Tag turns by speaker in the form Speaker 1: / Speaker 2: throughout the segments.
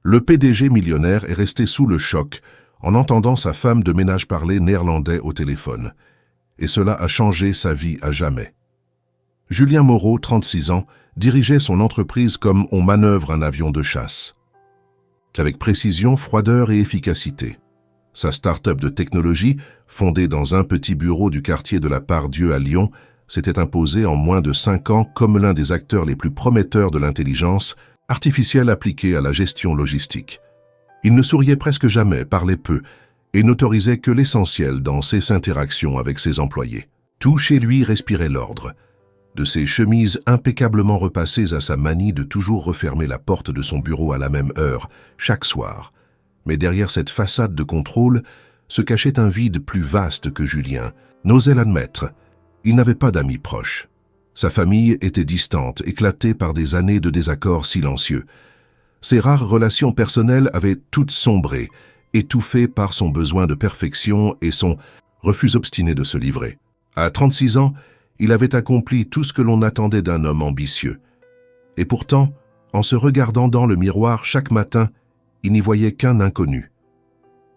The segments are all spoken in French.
Speaker 1: Le PDG millionnaire est resté sous le choc en entendant sa femme de ménage parler néerlandais au téléphone. Et cela a changé sa vie à jamais. Julien Moreau, 36 ans, dirigeait son entreprise comme on manœuvre un avion de chasse. Avec précision, froideur et efficacité. Sa start-up de technologie, fondée dans un petit bureau du quartier de la Part-Dieu à Lyon, s'était imposée en moins de 5 ans comme l'un des acteurs les plus prometteurs de l'intelligence artificielle appliquée à la gestion logistique. Il ne souriait presque jamais, parlait peu, et n'autorisait que l'essentiel dans ses interactions avec ses employés. Tout chez lui respirait l'ordre. De ses chemises impeccablement repassées à sa manie de toujours refermer la porte de son bureau à la même heure, chaque soir. Mais derrière cette façade de contrôle se cachait un vide plus vaste que Julien n'osait l'admettre. Il n'avait pas d'amis proches. Sa famille était distante, éclatée par des années de désaccords silencieux. Ses rares relations personnelles avaient toutes sombré, étouffées par son besoin de perfection et son refus obstiné de se livrer. À 36 ans, il avait accompli tout ce que l'on attendait d'un homme ambitieux. Et pourtant, en se regardant dans le miroir chaque matin, il n'y voyait qu'un inconnu.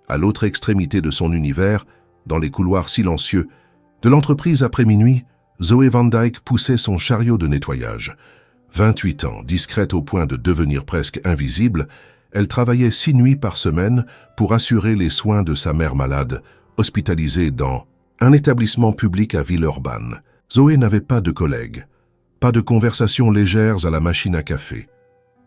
Speaker 1: À l'autre extrémité de son univers, dans les couloirs silencieux de l'entreprise après minuit, Zoé Van Dyke poussait son chariot de nettoyage. 28 ans, discrète au point de devenir presque invisible, elle travaillait 6 nuits par semaine pour assurer les soins de sa mère malade, hospitalisée dans un établissement public à Villeurbanne. Zoé n'avait pas de collègues, pas de conversations légères à la machine à café.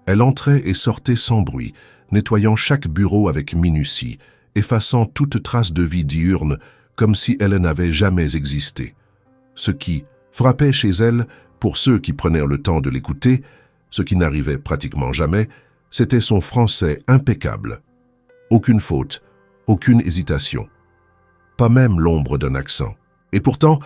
Speaker 1: Elle entrait et sortait sans bruit, nettoyant chaque bureau avec minutie, effaçant toute trace de vie diurne comme si elle n'avait jamais existé. Ce qui frappait chez elle, pour ceux qui prenaient le temps de l'écouter, ce qui n'arrivait pratiquement jamais, c'était son français impeccable. Aucune faute, aucune hésitation. Pas même l'ombre d'un accent. Et pourtant,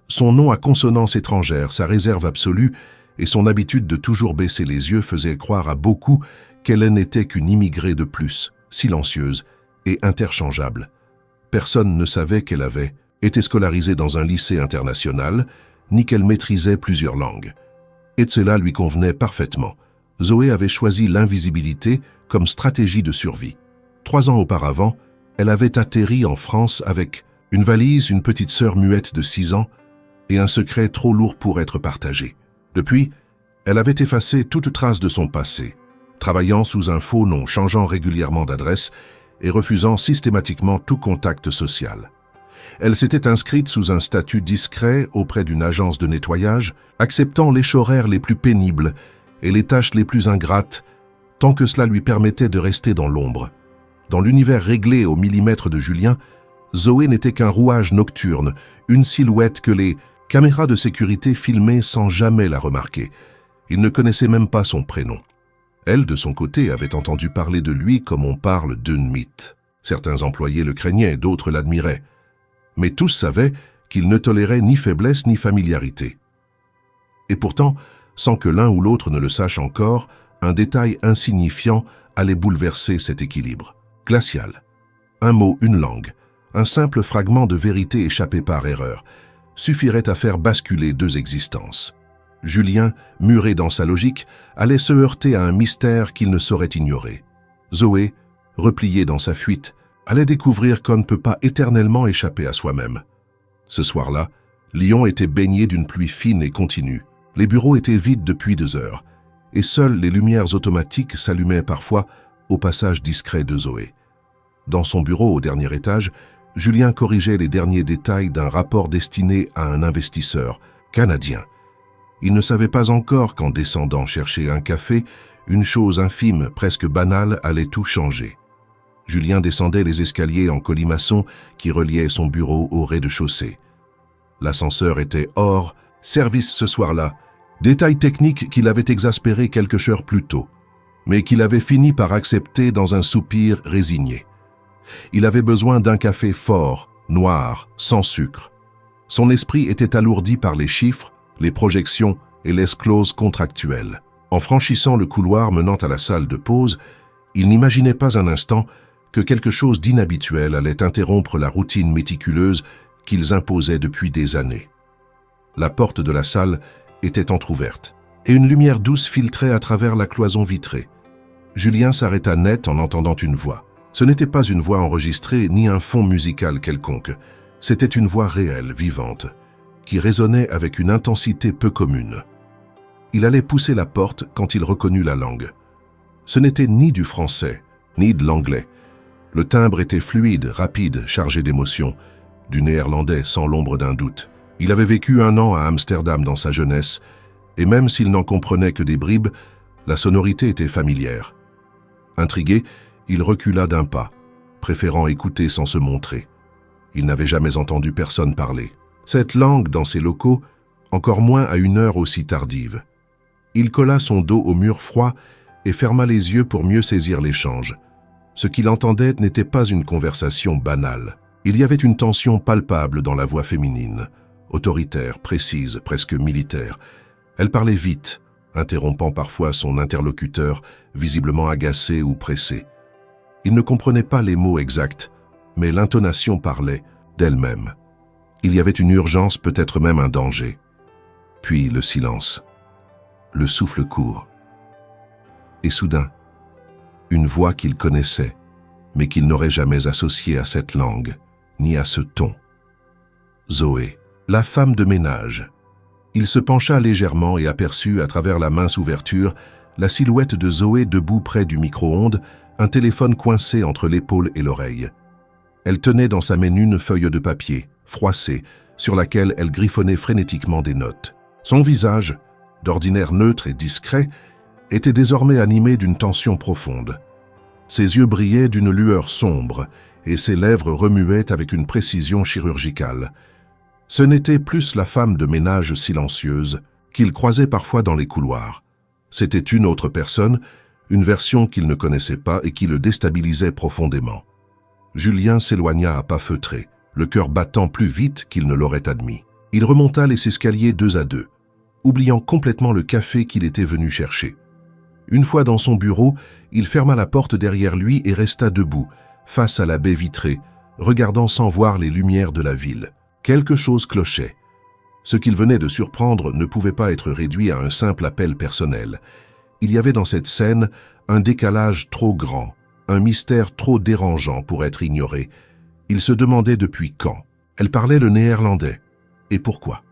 Speaker 1: son nom à consonance étrangère, sa réserve absolue et son habitude de toujours baisser les yeux faisaient croire à beaucoup qu'elle n'était qu'une immigrée de plus, silencieuse et interchangeable. Personne ne savait qu'elle avait été scolarisée dans un lycée international, ni qu'elle maîtrisait plusieurs langues. Et cela lui convenait parfaitement. Zoé avait choisi l'invisibilité comme stratégie de survie. 3 ans auparavant, elle avait atterri en France avec une valise, une petite sœur muette de 6 ans, et un secret trop lourd pour être partagé. Depuis, elle avait effacé toute trace de son passé, travaillant sous un faux nom, changeant régulièrement d'adresse et refusant systématiquement tout contact social. Elle s'était inscrite sous un statut discret auprès d'une agence de nettoyage, acceptant les horaires les plus pénibles et les tâches les plus ingrates, tant que cela lui permettait de rester dans l'ombre. Dans l'univers réglé au millimètre de Julien, Zoé n'était qu'un rouage nocturne, une silhouette que les caméras de sécurité filmaient sans jamais la remarquer. Il ne connaissait même pas son prénom. Elle, de son côté, avait entendu parler de lui comme on parle d'un mythe. Certains employés le craignaient, d'autres l'admiraient. Mais tous savaient qu'il ne tolérait ni faiblesse ni familiarité. Et pourtant, sans que l'un ou l'autre ne le sache encore, un détail insignifiant allait bouleverser cet équilibre. Glacial. Un mot, une langue, un simple fragment de vérité échappé par erreur, suffirait à faire basculer 2 existences. Julien, muré dans sa logique, allait se heurter à un mystère qu'il ne saurait ignorer. Zoé, repliée dans sa fuite, allait découvrir qu'on ne peut pas éternellement échapper à soi-même. Ce soir-là, Lyon était baigné d'une pluie fine et continue. Les bureaux étaient vides depuis 2 heures, et seules les lumières automatiques s'allumaient parfois au passage discret de Zoé. Dans son bureau au dernier étage, Julien corrigeait les derniers détails d'un rapport destiné à un investisseur canadien. Il ne savait pas encore qu'en descendant chercher un café, une chose infime, presque banale, allait tout changer. Julien descendait les escaliers en colimaçon qui reliaient son bureau au rez-de-chaussée. L'ascenseur était hors service ce soir-là, détail technique qui l'avait exaspéré quelques heures plus tôt, mais qu'il avait fini par accepter dans un soupir résigné. Il avait besoin d'un café fort, noir, sans sucre. Son esprit était alourdi par les chiffres, les projections et les clauses contractuelles. En franchissant le couloir menant à la salle de pause, il n'imaginait pas un instant que quelque chose d'inhabituel allait interrompre la routine méticuleuse qu'ils imposaient depuis des années. La porte de la salle était entr'ouverte, et une lumière douce filtrait à travers la cloison vitrée. Julien s'arrêta net en entendant une voix. Ce n'était pas une voix enregistrée ni un fond musical quelconque. C'était une voix réelle, vivante, qui résonnait avec une intensité peu commune. Il allait pousser la porte quand il reconnut la langue. Ce n'était ni du français, ni de l'anglais. Le timbre était fluide, rapide, chargé d'émotion, du néerlandais sans l'ombre d'un doute. Il avait vécu 1 an à Amsterdam dans sa jeunesse, et même s'il n'en comprenait que des bribes, la sonorité était familière. Intrigué, il recula d'un pas, préférant écouter sans se montrer. Il n'avait jamais entendu personne parler. Cette langue, dans ces locaux, encore moins à une heure aussi tardive. Il colla son dos au mur froid et ferma les yeux pour mieux saisir l'échange. Ce qu'il entendait n'était pas une conversation banale. Il y avait une tension palpable dans la voix féminine, autoritaire, précise, presque militaire. Elle parlait vite, interrompant parfois son interlocuteur, visiblement agacé ou pressé. Il ne comprenait pas les mots exacts, mais l'intonation parlait d'elle-même. Il y avait une urgence, peut-être même un danger. Puis le silence, le souffle court. Et soudain, une voix qu'il connaissait, mais qu'il n'aurait jamais associée à cette langue, ni à ce ton. Zoé, la femme de ménage. Il se pencha légèrement et aperçut, à travers la mince ouverture, la silhouette de Zoé debout près du micro-ondes, un téléphone coincé entre l'épaule et l'oreille. Elle tenait dans sa main une feuille de papier, froissée, sur laquelle elle griffonnait frénétiquement des notes. Son visage, d'ordinaire neutre et discret, était désormais animé d'une tension profonde. Ses yeux brillaient d'une lueur sombre et ses lèvres remuaient avec une précision chirurgicale. Ce n'était plus la femme de ménage silencieuse qu'il croisait parfois dans les couloirs. C'était une autre personne, une version qu'il ne connaissait pas et qui le déstabilisait profondément. Julien s'éloigna à pas feutrés, le cœur battant plus vite qu'il ne l'aurait admis. Il remonta les escaliers 2 à 2, oubliant complètement le café qu'il était venu chercher. Une fois dans son bureau, il ferma la porte derrière lui et resta debout, face à la baie vitrée, regardant sans voir les lumières de la ville. Quelque chose clochait. Ce qu'il venait de surprendre ne pouvait pas être réduit à un simple appel personnel. Il y avait dans cette scène un décalage trop grand, un mystère trop dérangeant pour être ignoré. Il se demandait depuis quand. Elle parlait le néerlandais. Et pourquoi?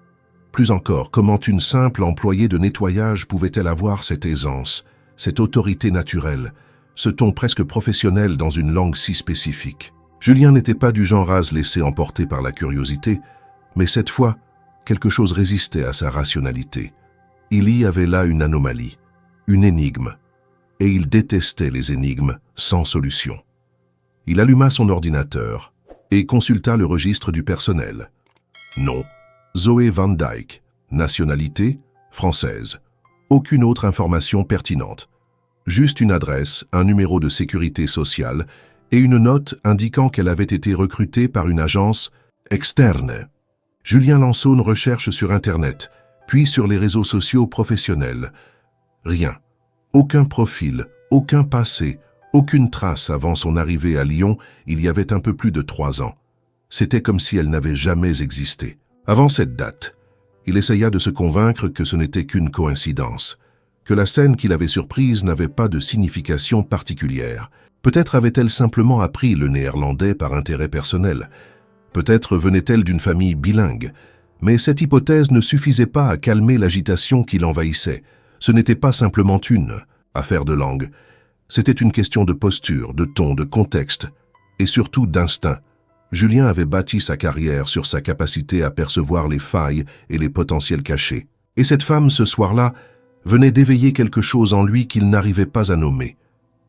Speaker 1: Plus encore, comment une simple employée de nettoyage pouvait-elle avoir cette aisance, cette autorité naturelle, ce ton presque professionnel dans une langue si spécifique? Julien n'était pas du genre à se laisser emporter par la curiosité, mais cette fois, quelque chose résistait à sa rationalité. Il y avait là une anomalie, une énigme, et il détestait les énigmes sans solution. Il alluma son ordinateur et consulta le registre du personnel. Nom, Zoé Van Dyke, nationalité, française. Aucune autre information pertinente. Juste une adresse, un numéro de sécurité sociale et une note indiquant qu'elle avait été recrutée par une agence externe. Julien lança une recherche sur Internet, puis sur les réseaux sociaux professionnels. Rien. Aucun profil, aucun passé, aucune trace avant son arrivée à Lyon il y avait un peu plus de 3 ans. C'était comme si elle n'avait jamais existé. Avant cette date, il essaya de se convaincre que ce n'était qu'une coïncidence, que la scène qui l'avait surprise n'avait pas de signification particulière. Peut-être avait-elle simplement appris le néerlandais par intérêt personnel. Peut-être venait-elle d'une famille bilingue. Mais cette hypothèse ne suffisait pas à calmer l'agitation qui l'envahissait. Ce n'était pas simplement une affaire de langue. C'était une question de posture, de ton, de contexte, et surtout d'instinct. Julien avait bâti sa carrière sur sa capacité à percevoir les failles et les potentiels cachés. Et cette femme, ce soir-là, venait d'éveiller quelque chose en lui qu'il n'arrivait pas à nommer.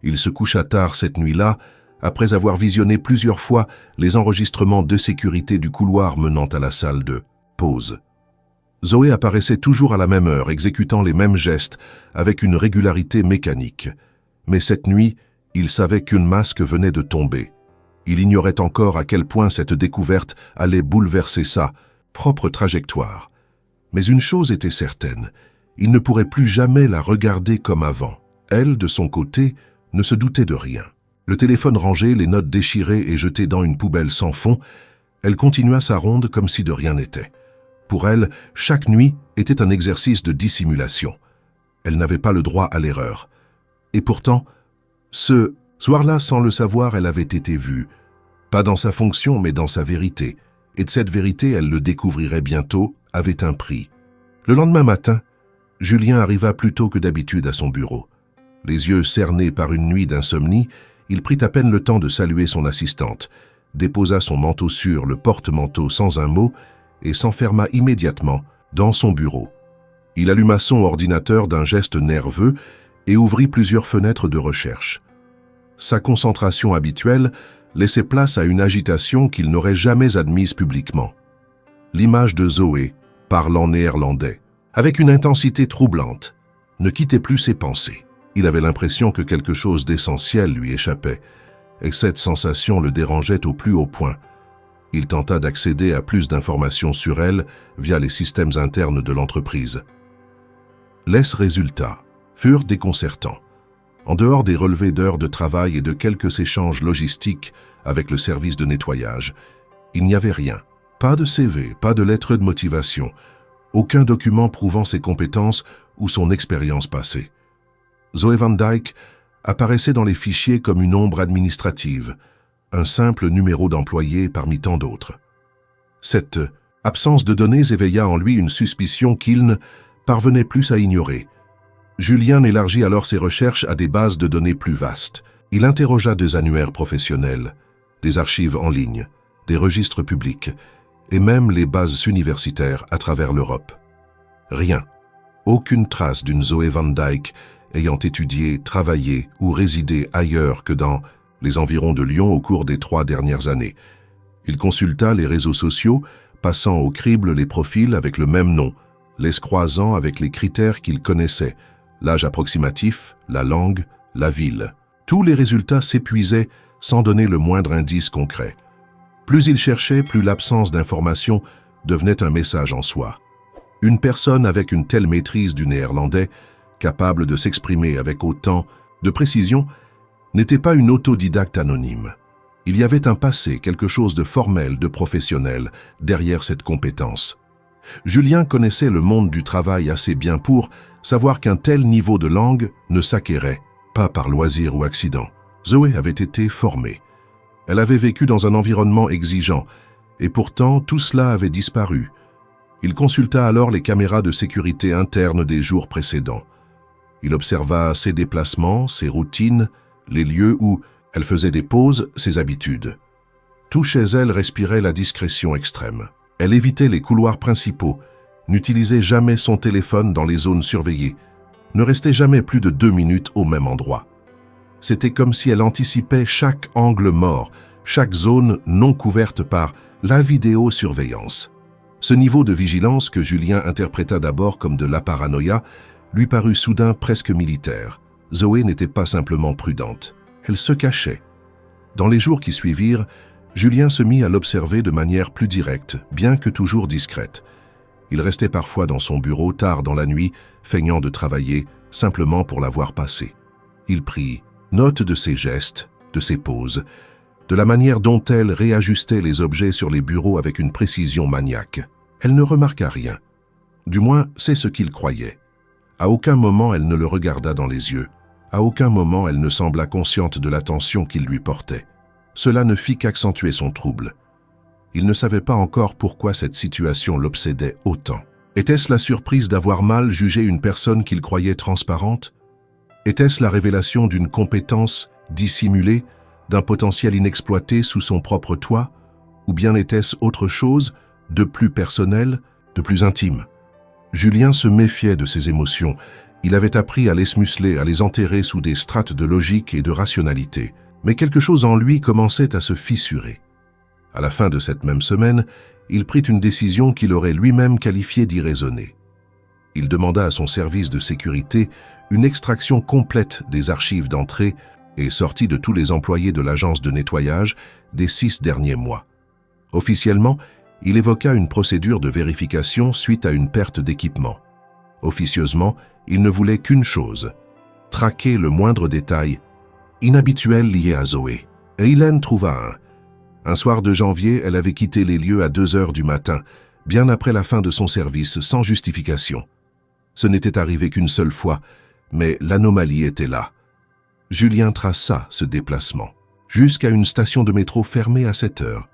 Speaker 1: Il se coucha tard cette nuit-là, après avoir visionné plusieurs fois les enregistrements de sécurité du couloir menant à la salle de pause. Zoé apparaissait toujours à la même heure, exécutant les mêmes gestes, avec une régularité mécanique. Mais cette nuit, il savait qu'une masque venait de tomber. Il ignorait encore à quel point cette découverte allait bouleverser sa propre trajectoire. Mais une chose était certaine, il ne pourrait plus jamais la regarder comme avant. Elle, de son côté, ne se doutait de rien. Le téléphone rangé, les notes déchirées et jetées dans une poubelle sans fond, elle continua sa ronde comme si de rien n'était. Pour elle, chaque nuit était un exercice de dissimulation. Elle n'avait pas le droit à l'erreur. Et pourtant, Ce soir-là, sans le savoir, elle avait été vue. Pas dans sa fonction, mais dans sa vérité. Et de cette vérité, elle le découvrirait bientôt, avait un prix. Le lendemain matin, Julien arriva plus tôt que d'habitude à son bureau. Les yeux cernés par une nuit d'insomnie, il prit à peine le temps de saluer son assistante, déposa son manteau sur le porte-manteau sans un mot et s'enferma immédiatement dans son bureau. Il alluma son ordinateur d'un geste nerveux et ouvrit plusieurs fenêtres de recherche. Sa concentration habituelle laissait place à une agitation qu'il n'aurait jamais admise publiquement. L'image de Zoé, parlant néerlandais, avec une intensité troublante, ne quittait plus ses pensées. Il avait l'impression que quelque chose d'essentiel lui échappait, et cette sensation le dérangeait au plus haut point. Il tenta d'accéder à plus d'informations sur elle via les systèmes internes de l'entreprise. Les résultats furent déconcertants. En dehors des relevés d'heures de travail et de quelques échanges logistiques avec le service de nettoyage, il n'y avait rien. Pas de CV, pas de lettre de motivation, aucun document prouvant ses compétences ou son expérience passée. Zoé Van Dyke apparaissait dans les fichiers comme une ombre administrative, un simple numéro d'employé parmi tant d'autres. Cette absence de données éveilla en lui une suspicion qu'il ne parvenait plus à ignorer. Julien élargit alors ses recherches à des bases de données plus vastes. Il interrogea des annuaires professionnels, des archives en ligne, des registres publics et même les bases universitaires à travers l'Europe. Rien, aucune trace d'une Zoé Van Dyke ayant étudié, travaillé ou résidé ailleurs que dans les environs de Lyon au cours des 3 dernières années. Il consulta les réseaux sociaux, passant au crible les profils avec le même nom, les croisant avec les critères qu'il connaissait, l'âge approximatif, la langue, la ville. Tous les résultats s'épuisaient sans donner le moindre indice concret. Plus il cherchait, plus l'absence d'information devenait un message en soi. Une personne avec une telle maîtrise du néerlandais, capable de s'exprimer avec autant de précision, n'était pas une autodidacte anonyme. Il y avait un passé, quelque chose de formel, de professionnel, derrière cette compétence. Julien connaissait le monde du travail assez bien pour savoir qu'un tel niveau de langue ne s'acquérait pas par loisir ou accident. Zoé avait été formée. Elle avait vécu dans un environnement exigeant, et pourtant tout cela avait disparu. Il consulta alors les caméras de sécurité interne des jours précédents. Il observa ses déplacements, ses routines, les lieux où elle faisait des pauses, ses habitudes. Tout chez elle respirait la discrétion extrême. Elle évitait les couloirs principaux, n'utilisait jamais son téléphone dans les zones surveillées, ne restait jamais plus de 2 minutes au même endroit. C'était comme si elle anticipait chaque angle mort, chaque zone non couverte par la vidéosurveillance. Ce niveau de vigilance que Julien interpréta d'abord comme de la paranoïa lui parut soudain presque militaire. Zoé n'était pas simplement prudente, elle se cachait. Dans les jours qui suivirent, Julien se mit à l'observer de manière plus directe, bien que toujours discrète. Il restait parfois dans son bureau tard dans la nuit, feignant de travailler, simplement pour la voir passer. Il prit note de ses gestes, de ses poses, de la manière dont elle réajustait les objets sur les bureaux avec une précision maniaque. Elle ne remarqua rien. Du moins, c'est ce qu'il croyait. À aucun moment elle ne le regarda dans les yeux. À aucun moment elle ne sembla consciente de l'attention qu'il lui portait. Cela ne fit qu'accentuer son trouble. Il ne savait pas encore pourquoi cette situation l'obsédait autant. Était-ce la surprise d'avoir mal jugé une personne qu'il croyait transparente? Était-ce la révélation d'une compétence dissimulée, d'un potentiel inexploité sous son propre toit? Ou bien était-ce autre chose, de plus personnel, de plus intime? Julien se méfiait de ses émotions. Il avait appris à les smuceler, à les enterrer sous des strates de logique et de rationalité. Mais quelque chose en lui commençait à se fissurer. À la fin de cette même semaine, il prit une décision qu'il aurait lui-même qualifiée d'irraisonnée. Il demanda à son service de sécurité une extraction complète des archives d'entrée et sortie de tous les employés de l'agence de nettoyage des 6 derniers mois. Officiellement, il évoqua une procédure de vérification suite à une perte d'équipement. Officieusement, il ne voulait qu'une chose, traquer le moindre détail inhabituel lié à Zoé. Et Hélène trouva un soir de janvier, elle avait quitté les lieux à 2 heures du matin, bien après la fin de son service, sans justification. Ce n'était arrivé qu'une seule fois, mais l'anomalie était là. Julien traça ce déplacement, jusqu'à une station de métro fermée à 7 heures.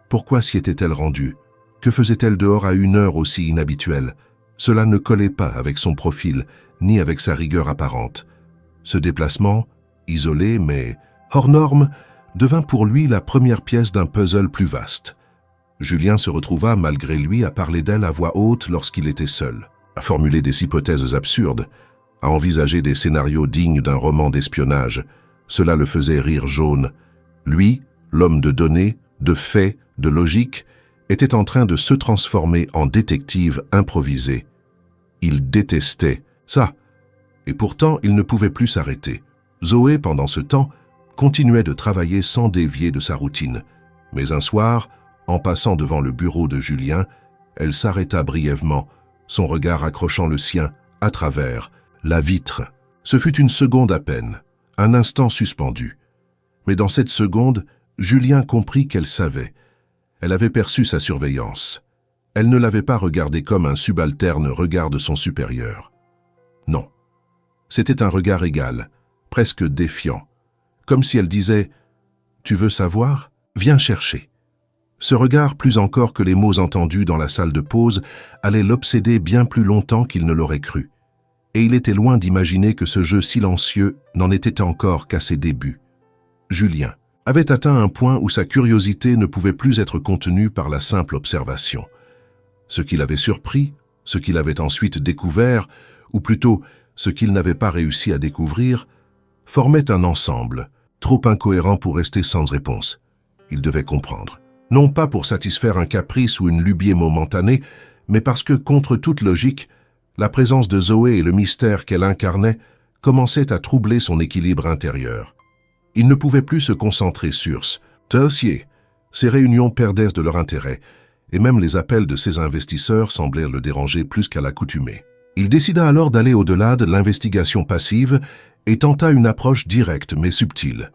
Speaker 1: Pourquoi s'y était-elle rendue? Que faisait-elle dehors à une heure aussi inhabituelle? Cela ne collait pas avec son profil, ni avec sa rigueur apparente. Ce déplacement, isolé mais hors norme, devint pour lui la première pièce d'un puzzle plus vaste. Julien se retrouva malgré lui à parler d'elle à voix haute lorsqu'il était seul, à formuler des hypothèses absurdes, à envisager des scénarios dignes d'un roman d'espionnage. Cela le faisait rire jaune. Lui, l'homme de données, de faits, de logique, était en train de se transformer en détective improvisé. Il détestait ça, et pourtant il ne pouvait plus s'arrêter. Zoé, pendant ce temps, continuait de travailler sans dévier de sa routine. Mais un soir, en passant devant le bureau de Julien, elle s'arrêta brièvement, son regard accrochant le sien à travers la vitre. Ce fut une seconde à peine, un instant suspendu. Mais dans cette seconde, Julien comprit qu'elle savait. Elle avait perçu sa surveillance. Elle ne l'avait pas regardé comme un subalterne regarde son supérieur. Non. C'était un regard égal, presque défiant, comme si elle disait « Tu veux savoir? Viens chercher ». Ce regard, plus encore que les mots entendus dans la salle de pause, allait l'obséder bien plus longtemps qu'il ne l'aurait cru. Et il était loin d'imaginer que ce jeu silencieux n'en était encore qu'à ses débuts. Julien avait atteint un point où sa curiosité ne pouvait plus être contenue par la simple observation. Ce qui l'avait surpris, ce qu'il avait ensuite découvert, ou plutôt ce qu'il n'avait pas réussi à découvrir, formait un ensemble, trop incohérent pour rester sans réponse. Il devait comprendre. Non pas pour satisfaire un caprice ou une lubie momentanée, mais parce que, contre toute logique, la présence de Zoé et le mystère qu'elle incarnait commençaient à troubler son équilibre intérieur. Il ne pouvait plus se concentrer sur ce dossier. Ses réunions perdaient de leur intérêt, et même les appels de ses investisseurs semblèrent le déranger plus qu'à l'accoutumée. Il décida alors d'aller au-delà de l'investigation passive et tenta une approche directe mais subtile.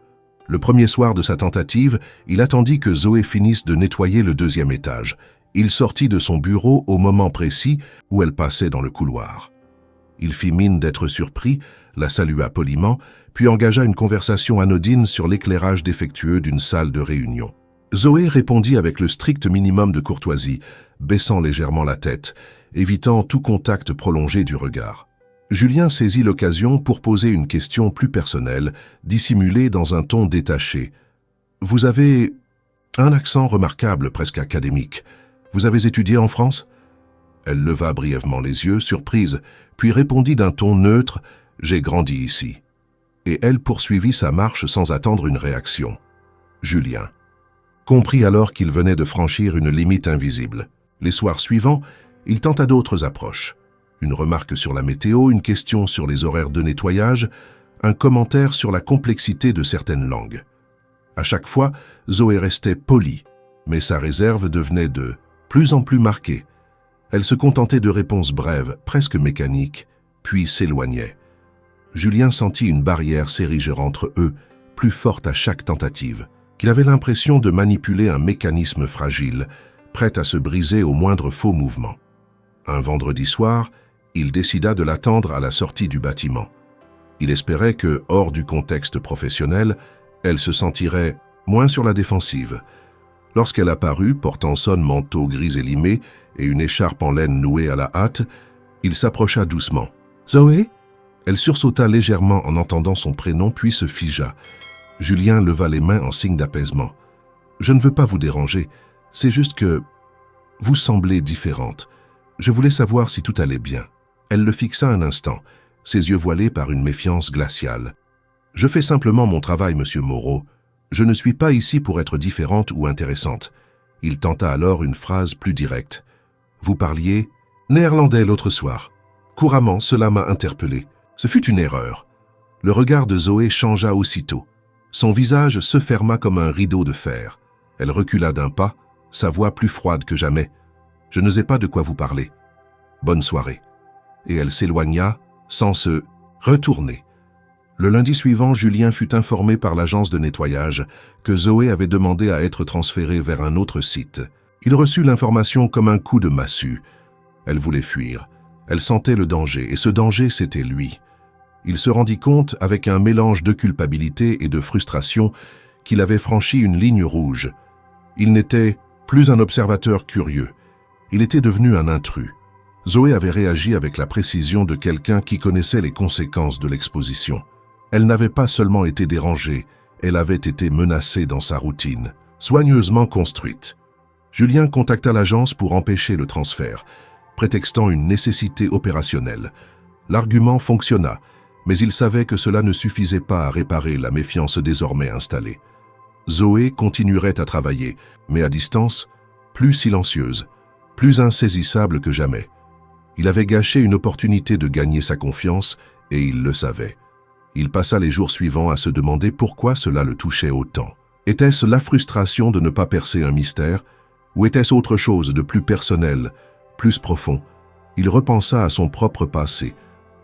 Speaker 1: Le premier soir de sa tentative, il attendit que Zoé finisse de nettoyer le 2e étage. Il sortit de son bureau au moment précis où elle passait dans le couloir. Il fit mine d'être surpris, la salua poliment, puis engagea une conversation anodine sur l'éclairage défectueux d'une salle de réunion. Zoé répondit avec le strict minimum de courtoisie, baissant légèrement la tête, évitant tout contact prolongé du regard. Julien saisit l'occasion pour poser une question plus personnelle, dissimulée dans un ton détaché. « Vous avez un accent remarquable, presque académique. Vous avez étudié en France ?» Elle leva brièvement les yeux, surprise, puis répondit d'un ton neutre « J'ai grandi ici ». Et elle poursuivit sa marche sans attendre une réaction. Julien comprit alors qu'il venait de franchir une limite invisible. Les soirs suivants, il tenta d'autres approches. Une remarque sur la météo, une question sur les horaires de nettoyage, un commentaire sur la complexité de certaines langues. À chaque fois, Zoé restait polie, mais sa réserve devenait de plus en plus marquée. Elle se contentait de réponses brèves, presque mécaniques, puis s'éloignait. Julien sentit une barrière s'ériger entre eux, plus forte à chaque tentative, qu'il avait l'impression de manipuler un mécanisme fragile, prêt à se briser au moindre faux mouvement. Un vendredi soir, il décida de l'attendre à la sortie du bâtiment. Il espérait que, hors du contexte professionnel, elle se sentirait moins sur la défensive. Lorsqu'elle apparut, portant son manteau gris élimé et une écharpe en laine nouée à la hâte, il s'approcha doucement. « Zoé ?» Elle sursauta légèrement en entendant son prénom, puis se figea. Julien leva les mains en signe d'apaisement. « Je ne veux pas vous déranger, c'est juste que vous semblez différente. Je voulais savoir si tout allait bien. » Elle le fixa un instant, ses yeux voilés par une méfiance glaciale. « Je fais simplement mon travail, monsieur Moreau. Je ne suis pas ici pour être différente ou intéressante. » Il tenta alors une phrase plus directe. « Vous parliez néerlandais l'autre soir. Couramment, cela m'a interpellé. Ce fut une erreur. » Le regard de Zoé changea aussitôt. Son visage se ferma comme un rideau de fer. Elle recula d'un pas, sa voix plus froide que jamais. « Je ne sais pas de quoi vous parlez. Bonne soirée. » Et elle s'éloigna sans se retourner. Le lundi suivant, Julien fut informé par l'agence de nettoyage que Zoé avait demandé à être transférée vers un autre site. Il reçut l'information comme un coup de massue. Elle voulait fuir. Elle sentait le danger, et ce danger, c'était lui. Il se rendit compte, avec un mélange de culpabilité et de frustration, qu'il avait franchi une ligne rouge. Il n'était plus un observateur curieux. Il était devenu un intrus. Zoé avait réagi avec la précision de quelqu'un qui connaissait les conséquences de l'exposition. Elle n'avait pas seulement été dérangée, elle avait été menacée dans sa routine, soigneusement construite. Julien contacta l'agence pour empêcher le transfert, prétextant une nécessité opérationnelle. L'argument fonctionna, mais il savait que cela ne suffisait pas à réparer la méfiance désormais installée. Zoé continuerait à travailler, mais à distance, plus silencieuse, plus insaisissable que jamais. Il avait gâché une opportunité de gagner sa confiance, et il le savait. Il passa les jours suivants à se demander pourquoi cela le touchait autant. Était-ce la frustration de ne pas percer un mystère, ou était-ce autre chose de plus personnel, plus profond? Il repensa à son propre passé,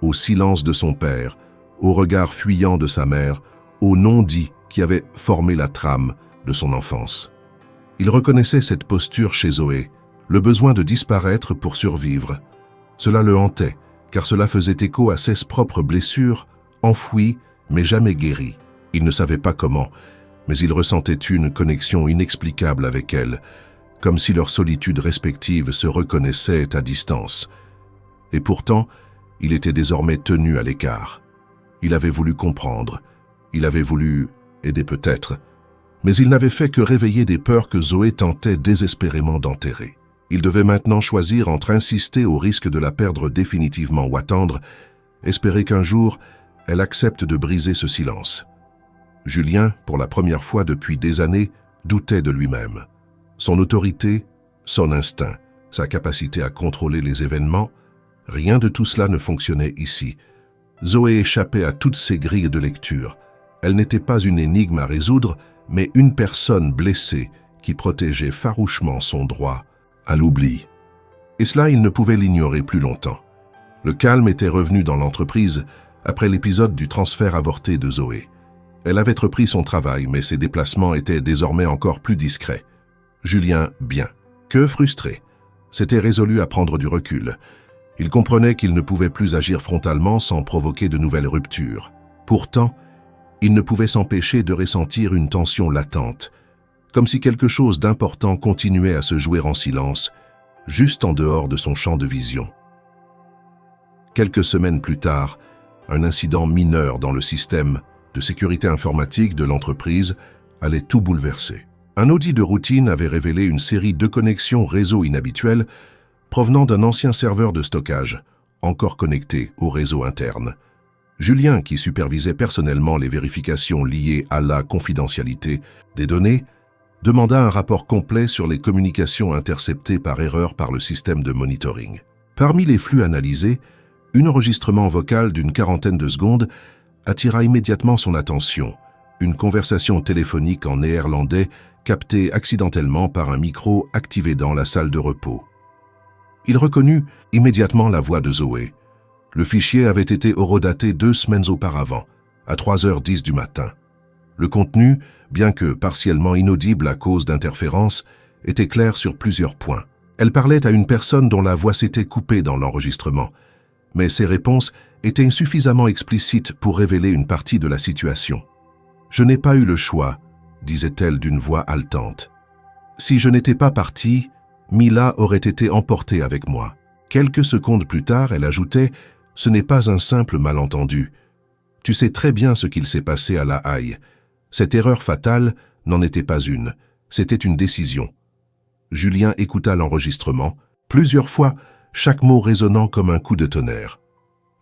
Speaker 1: au silence de son père, au regard fuyant de sa mère, au non-dit qui avait formé la trame de son enfance. Il reconnaissait cette posture chez Zoé, le besoin de disparaître pour survivre. Cela le hantait, car cela faisait écho à ses propres blessures, enfouies mais jamais guéries. Il ne savait pas comment, mais il ressentait une connexion inexplicable avec elle, comme si leur solitude respective se reconnaissait à distance. Et pourtant, il était désormais tenu à l'écart. Il avait voulu comprendre, il avait voulu aider peut-être, mais il n'avait fait que réveiller des peurs que Zoé tentait désespérément d'enterrer. Il devait maintenant choisir entre insister au risque de la perdre définitivement ou attendre, espérer qu'un jour, elle accepte de briser ce silence. Julien, pour la première fois depuis des années, doutait de lui-même. Son autorité, son instinct, sa capacité à contrôler les événements, rien de tout cela ne fonctionnait ici. Zoé échappait à toutes ses grilles de lecture. Elle n'était pas une énigme à résoudre, mais une personne blessée qui protégeait farouchement son droit à l'oubli. Et cela, il ne pouvait l'ignorer plus longtemps. Le calme était revenu dans l'entreprise après l'épisode du transfert avorté de Zoé. Elle avait repris son travail, mais ses déplacements étaient désormais encore plus discrets. Julien, bien que frustré, s'était résolu à prendre du recul. Il comprenait qu'il ne pouvait plus agir frontalement sans provoquer de nouvelles ruptures. Pourtant, il ne pouvait s'empêcher de ressentir une tension latente, comme si quelque chose d'important continuait à se jouer en silence, juste en dehors de son champ de vision. Quelques semaines plus tard, un incident mineur dans le système de sécurité informatique de l'entreprise allait tout bouleverser. Un audit de routine avait révélé une série de connexions réseau inhabituelles provenant d'un ancien serveur de stockage, encore connecté au réseau interne. Julien, qui supervisait personnellement les vérifications liées à la confidentialité des données, demanda un rapport complet sur les communications interceptées par erreur par le système de monitoring. Parmi les flux analysés, un enregistrement vocal d'une quarantaine de secondes attira immédiatement son attention, une conversation téléphonique en néerlandais captée accidentellement par un micro activé dans la salle de repos. Il reconnut immédiatement la voix de Zoé. Le fichier avait été horodaté 2 semaines auparavant, à 3h10 du matin. Le contenu, bien que partiellement inaudible à cause d'interférences, était clair sur plusieurs points. Elle parlait à une personne dont la voix s'était coupée dans l'enregistrement, mais ses réponses étaient suffisamment explicites pour révéler une partie de la situation. « Je n'ai pas eu le choix », disait-elle d'une voix haletante. « Si je n'étais pas partie, Mila aurait été emportée avec moi. » Quelques secondes plus tard, elle ajoutait « Ce n'est pas un simple malentendu. Tu sais très bien ce qu'il s'est passé à La Haye. Cette erreur fatale n'en était pas une, c'était une décision. » Julien écouta l'enregistrement, plusieurs fois, chaque mot résonnant comme un coup de tonnerre.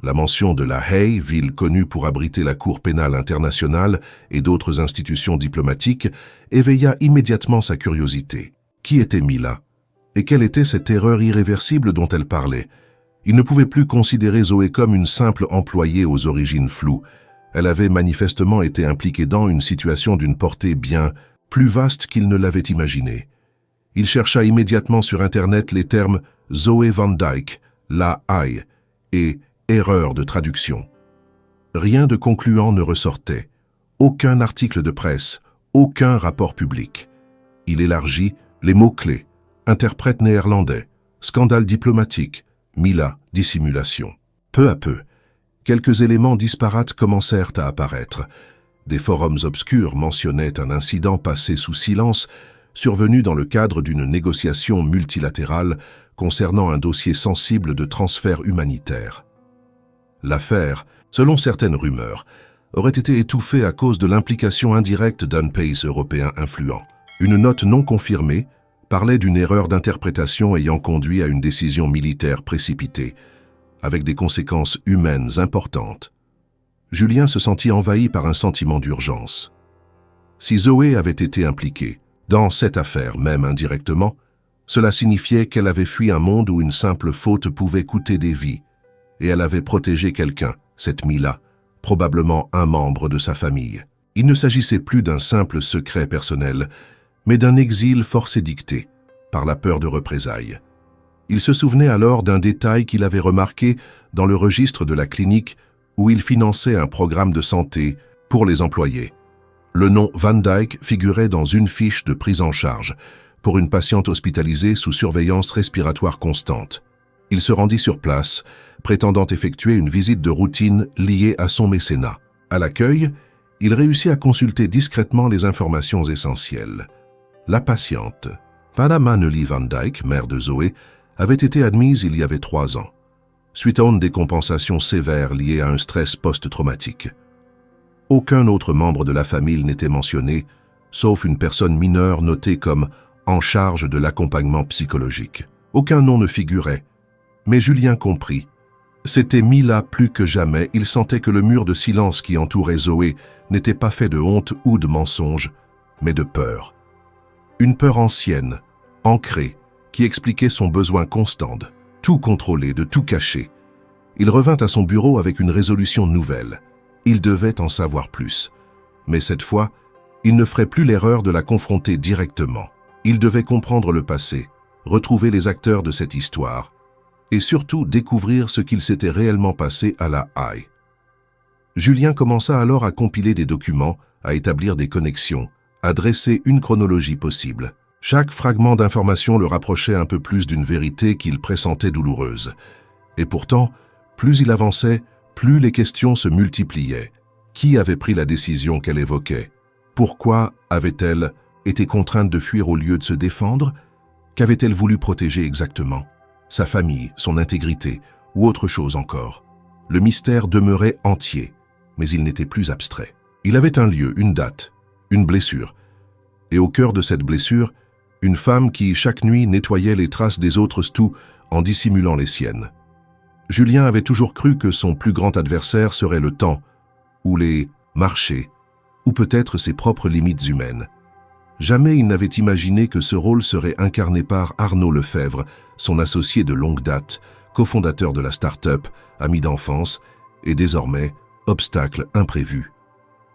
Speaker 1: La mention de La Haye, ville connue pour abriter la Cour pénale internationale et d'autres institutions diplomatiques, éveilla immédiatement sa curiosité. Qui était Mila? Et quelle était cette erreur irréversible dont elle parlait? Il ne pouvait plus considérer Zoé comme une simple employée aux origines floues. Elle avait manifestement été impliquée dans une situation d'une portée bien plus vaste qu'il ne l'avait imaginé. Il chercha immédiatement sur Internet les termes « Zoé Van Dyke »,« La Haye » et « erreur de traduction ». Rien de concluant ne ressortait. Aucun article de presse, aucun rapport public. Il élargit les mots-clés. Interprète néerlandais, scandale diplomatique, Mila, dissimulation. Peu à peu, quelques éléments disparates commencèrent à apparaître. Des forums obscurs mentionnaient un incident passé sous silence, survenu dans le cadre d'une négociation multilatérale concernant un dossier sensible de transfert humanitaire. L'affaire, selon certaines rumeurs, aurait été étouffée à cause de l'implication indirecte d'un pays européen influent. Une note non confirmée parlait d'une erreur d'interprétation ayant conduit à une décision militaire précipitée, avec des conséquences humaines importantes. Julien se sentit envahi par un sentiment d'urgence. Si Zoé avait été impliquée, dans cette affaire même indirectement, cela signifiait qu'elle avait fui un monde où une simple faute pouvait coûter des vies, et elle avait protégé quelqu'un, cette Mila, probablement un membre de sa famille. Il ne s'agissait plus d'un simple secret personnel, mais d'un exil forcé dicté par la peur de représailles. Il se souvenait alors d'un détail qu'il avait remarqué dans le registre de la clinique où il finançait un programme de santé pour les employés. Le nom Van Dyke figurait dans une fiche de prise en charge pour une patiente hospitalisée sous surveillance respiratoire constante. Il se rendit sur place, prétendant effectuer une visite de routine liée à son mécénat. À l'accueil, il réussit à consulter discrètement les informations essentielles. La patiente, Madame Annelie Van Dyke, mère de Zoé, avait été admise il y avait 3 ans, suite à une décompensation sévère liée à un stress post-traumatique. Aucun autre membre de la famille n'était mentionné, sauf une personne mineure notée comme en charge de l'accompagnement psychologique. Aucun nom ne figurait, mais Julien comprit. C'était Mila plus que jamais, il sentait que le mur de silence qui entourait Zoé n'était pas fait de honte ou de mensonge, mais de peur. Une peur ancienne, ancrée, qui expliquait son besoin constant de tout contrôler, de tout cacher. Il revint à son bureau avec une résolution nouvelle. Il devait en savoir plus. Mais cette fois, il ne ferait plus l'erreur de la confronter directement. Il devait comprendre le passé, retrouver les acteurs de cette histoire, et surtout découvrir ce qu'il s'était réellement passé à la Haye. Julien commença alors à compiler des documents, à établir des connexions, à dresser une chronologie possible. Chaque fragment d'information le rapprochait un peu plus d'une vérité qu'il pressentait douloureuse. Et pourtant, plus il avançait, plus les questions se multipliaient. Qui avait pris la décision qu'elle évoquait? Pourquoi avait-elle été contrainte de fuir au lieu de se défendre? Qu'avait-elle voulu protéger exactement? Sa famille, son intégrité, ou autre chose encore. Le mystère demeurait entier, mais il n'était plus abstrait. Il avait un lieu, une date, une blessure. Et au cœur de cette blessure, une femme qui, chaque nuit, nettoyait les traces des autres stous en dissimulant les siennes. Julien avait toujours cru que son plus grand adversaire serait le temps, ou les marchés, ou peut-être ses propres limites humaines. Jamais il n'avait imaginé que ce rôle serait incarné par Arnaud Lefebvre, son associé de longue date, cofondateur de la start-up, ami d'enfance, et désormais, obstacle imprévu.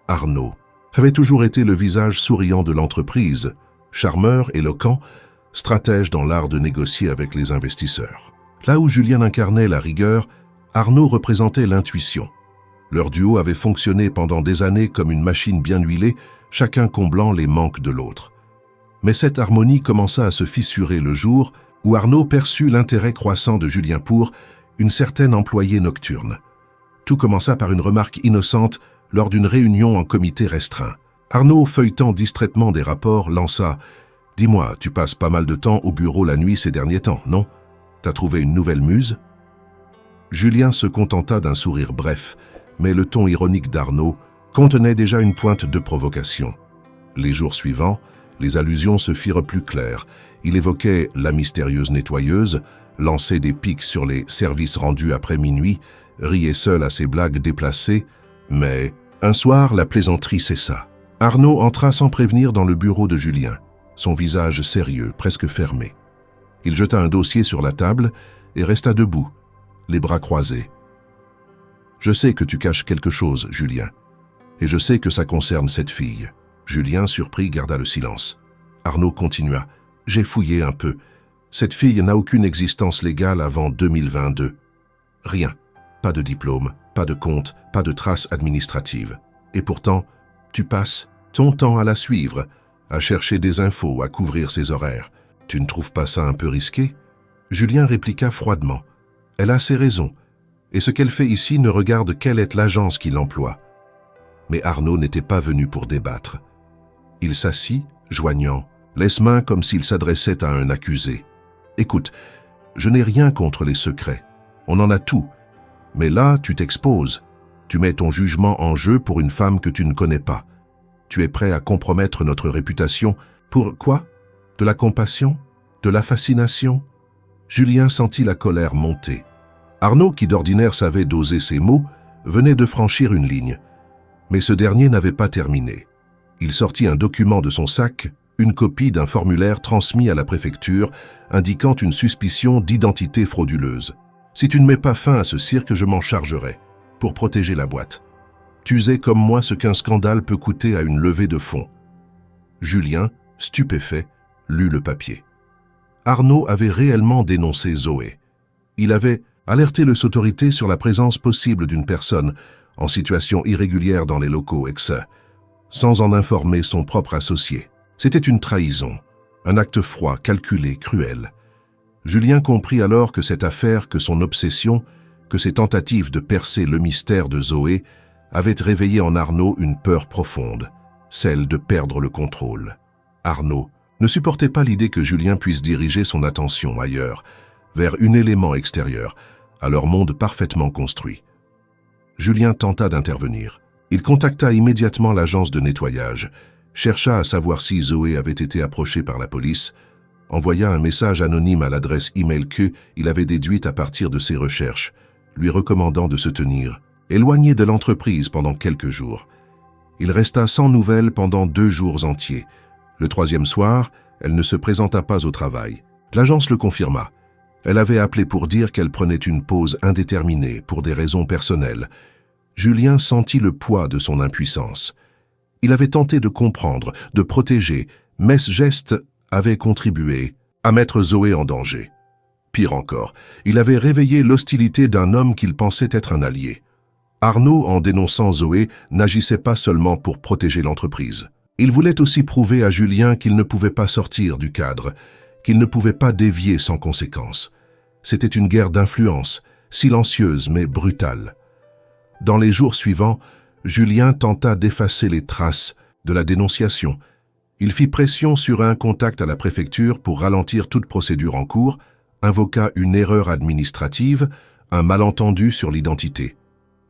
Speaker 1: Arnaud avait toujours été le visage souriant de l'entreprise, charmeur, éloquent, stratège dans l'art de négocier avec les investisseurs. Là où Julien incarnait la rigueur, Arnaud représentait l'intuition. Leur duo avait fonctionné pendant des années comme une machine bien huilée, chacun comblant les manques de l'autre. Mais cette harmonie commença à se fissurer le jour où Arnaud perçut l'intérêt croissant de Julien pour une certaine employée nocturne. Tout commença par une remarque innocente lors d'une réunion en comité restreint. Arnaud, feuilletant distraitement des rapports, lança « Dis-moi, tu passes pas mal de temps au bureau la nuit ces derniers temps, non? T'as trouvé une nouvelle muse ?» Julien se contenta d'un sourire bref, mais le ton ironique d'Arnaud contenait déjà une pointe de provocation. Les jours suivants, les allusions se firent plus claires. Il évoquait la mystérieuse nettoyeuse, lançait des pics sur les services rendus après minuit, riait seul à ses blagues déplacées, mais un soir, la plaisanterie cessa. Arnaud entra sans prévenir dans le bureau de Julien, son visage sérieux, presque fermé. Il jeta un dossier sur la table et resta debout, les bras croisés. « Je sais que tu caches quelque chose, Julien, et je sais que ça concerne cette fille. » Julien, surpris, garda le silence. Arnaud continua. « J'ai fouillé un peu. Cette fille n'a aucune existence légale avant 2022. Rien. Pas de diplôme, pas de compte, pas de traces administratives. Et pourtant, tu passes ton temps à la suivre, à chercher des infos, à couvrir ses horaires. Tu ne trouves pas ça un peu risqué ?» Julien répliqua froidement. « Elle a ses raisons, et ce qu'elle fait ici ne regarde quelle est l'agence qui l'emploie. Mais Arnaud n'était pas venu pour débattre. Il s'assit, joignant les mains comme s'il s'adressait à un accusé. « Écoute, je n'ai rien contre les secrets. On en a tout. Mais là, tu t'exposes. Tu mets ton jugement en jeu pour une femme que tu ne connais pas. Tu es prêt à compromettre notre réputation. Pour quoi? De la compassion? De la fascination ?» Julien sentit la colère monter. Arnaud, qui d'ordinaire savait doser ses mots, venait de franchir une ligne. Mais ce dernier n'avait pas terminé. Il sortit un document de son sac, une copie d'un formulaire transmis à la préfecture, indiquant une suspicion d'identité frauduleuse. « Si tu ne mets pas fin à ce cirque, je m'en chargerai, pour protéger la boîte. Tu sais comme moi ce qu'un scandale peut coûter à une levée de fonds. » Julien, stupéfait, lut le papier. Arnaud avait réellement dénoncé Zoé. Il avait alerté les autorités sur la présence possible d'une personne en situation irrégulière dans les locaux sans en informer son propre associé. C'était une trahison, un acte froid, calculé, cruel. Julien comprit alors que cette affaire, que son obsession, que ses tentatives de percer le mystère de Zoé avaient réveillé en Arnaud une peur profonde, celle de perdre le contrôle. Arnaud ne supportait pas l'idée que Julien puisse diriger son attention ailleurs, vers un élément extérieur, à leur monde parfaitement construit. Julien tenta d'intervenir. Il contacta immédiatement l'agence de nettoyage, chercha à savoir si Zoé avait été approchée par la police, envoya un message anonyme à l'adresse email qu'il avait déduite à partir de ses recherches, lui recommandant de se tenir éloigné de l'entreprise pendant quelques jours. Il resta sans nouvelles pendant 2 jours entiers. Le 3e soir, elle ne se présenta pas au travail. L'agence le confirma. Elle avait appelé pour dire qu'elle prenait une pause indéterminée pour des raisons personnelles. Julien sentit le poids de son impuissance. Il avait tenté de comprendre, de protéger, mais ce geste avait contribué à mettre Zoé en danger. Pire encore, il avait réveillé l'hostilité d'un homme qu'il pensait être un allié. Arnaud, en dénonçant Zoé, n'agissait pas seulement pour protéger l'entreprise. Il voulait aussi prouver à Julien qu'il ne pouvait pas sortir du cadre, qu'il ne pouvait pas dévier sans conséquence. C'était une guerre d'influence, silencieuse mais brutale. Dans les jours suivants, Julien tenta d'effacer les traces de la dénonciation. Il fit pression sur un contact à la préfecture pour ralentir toute procédure en cours, invoqua une erreur administrative, un malentendu sur l'identité.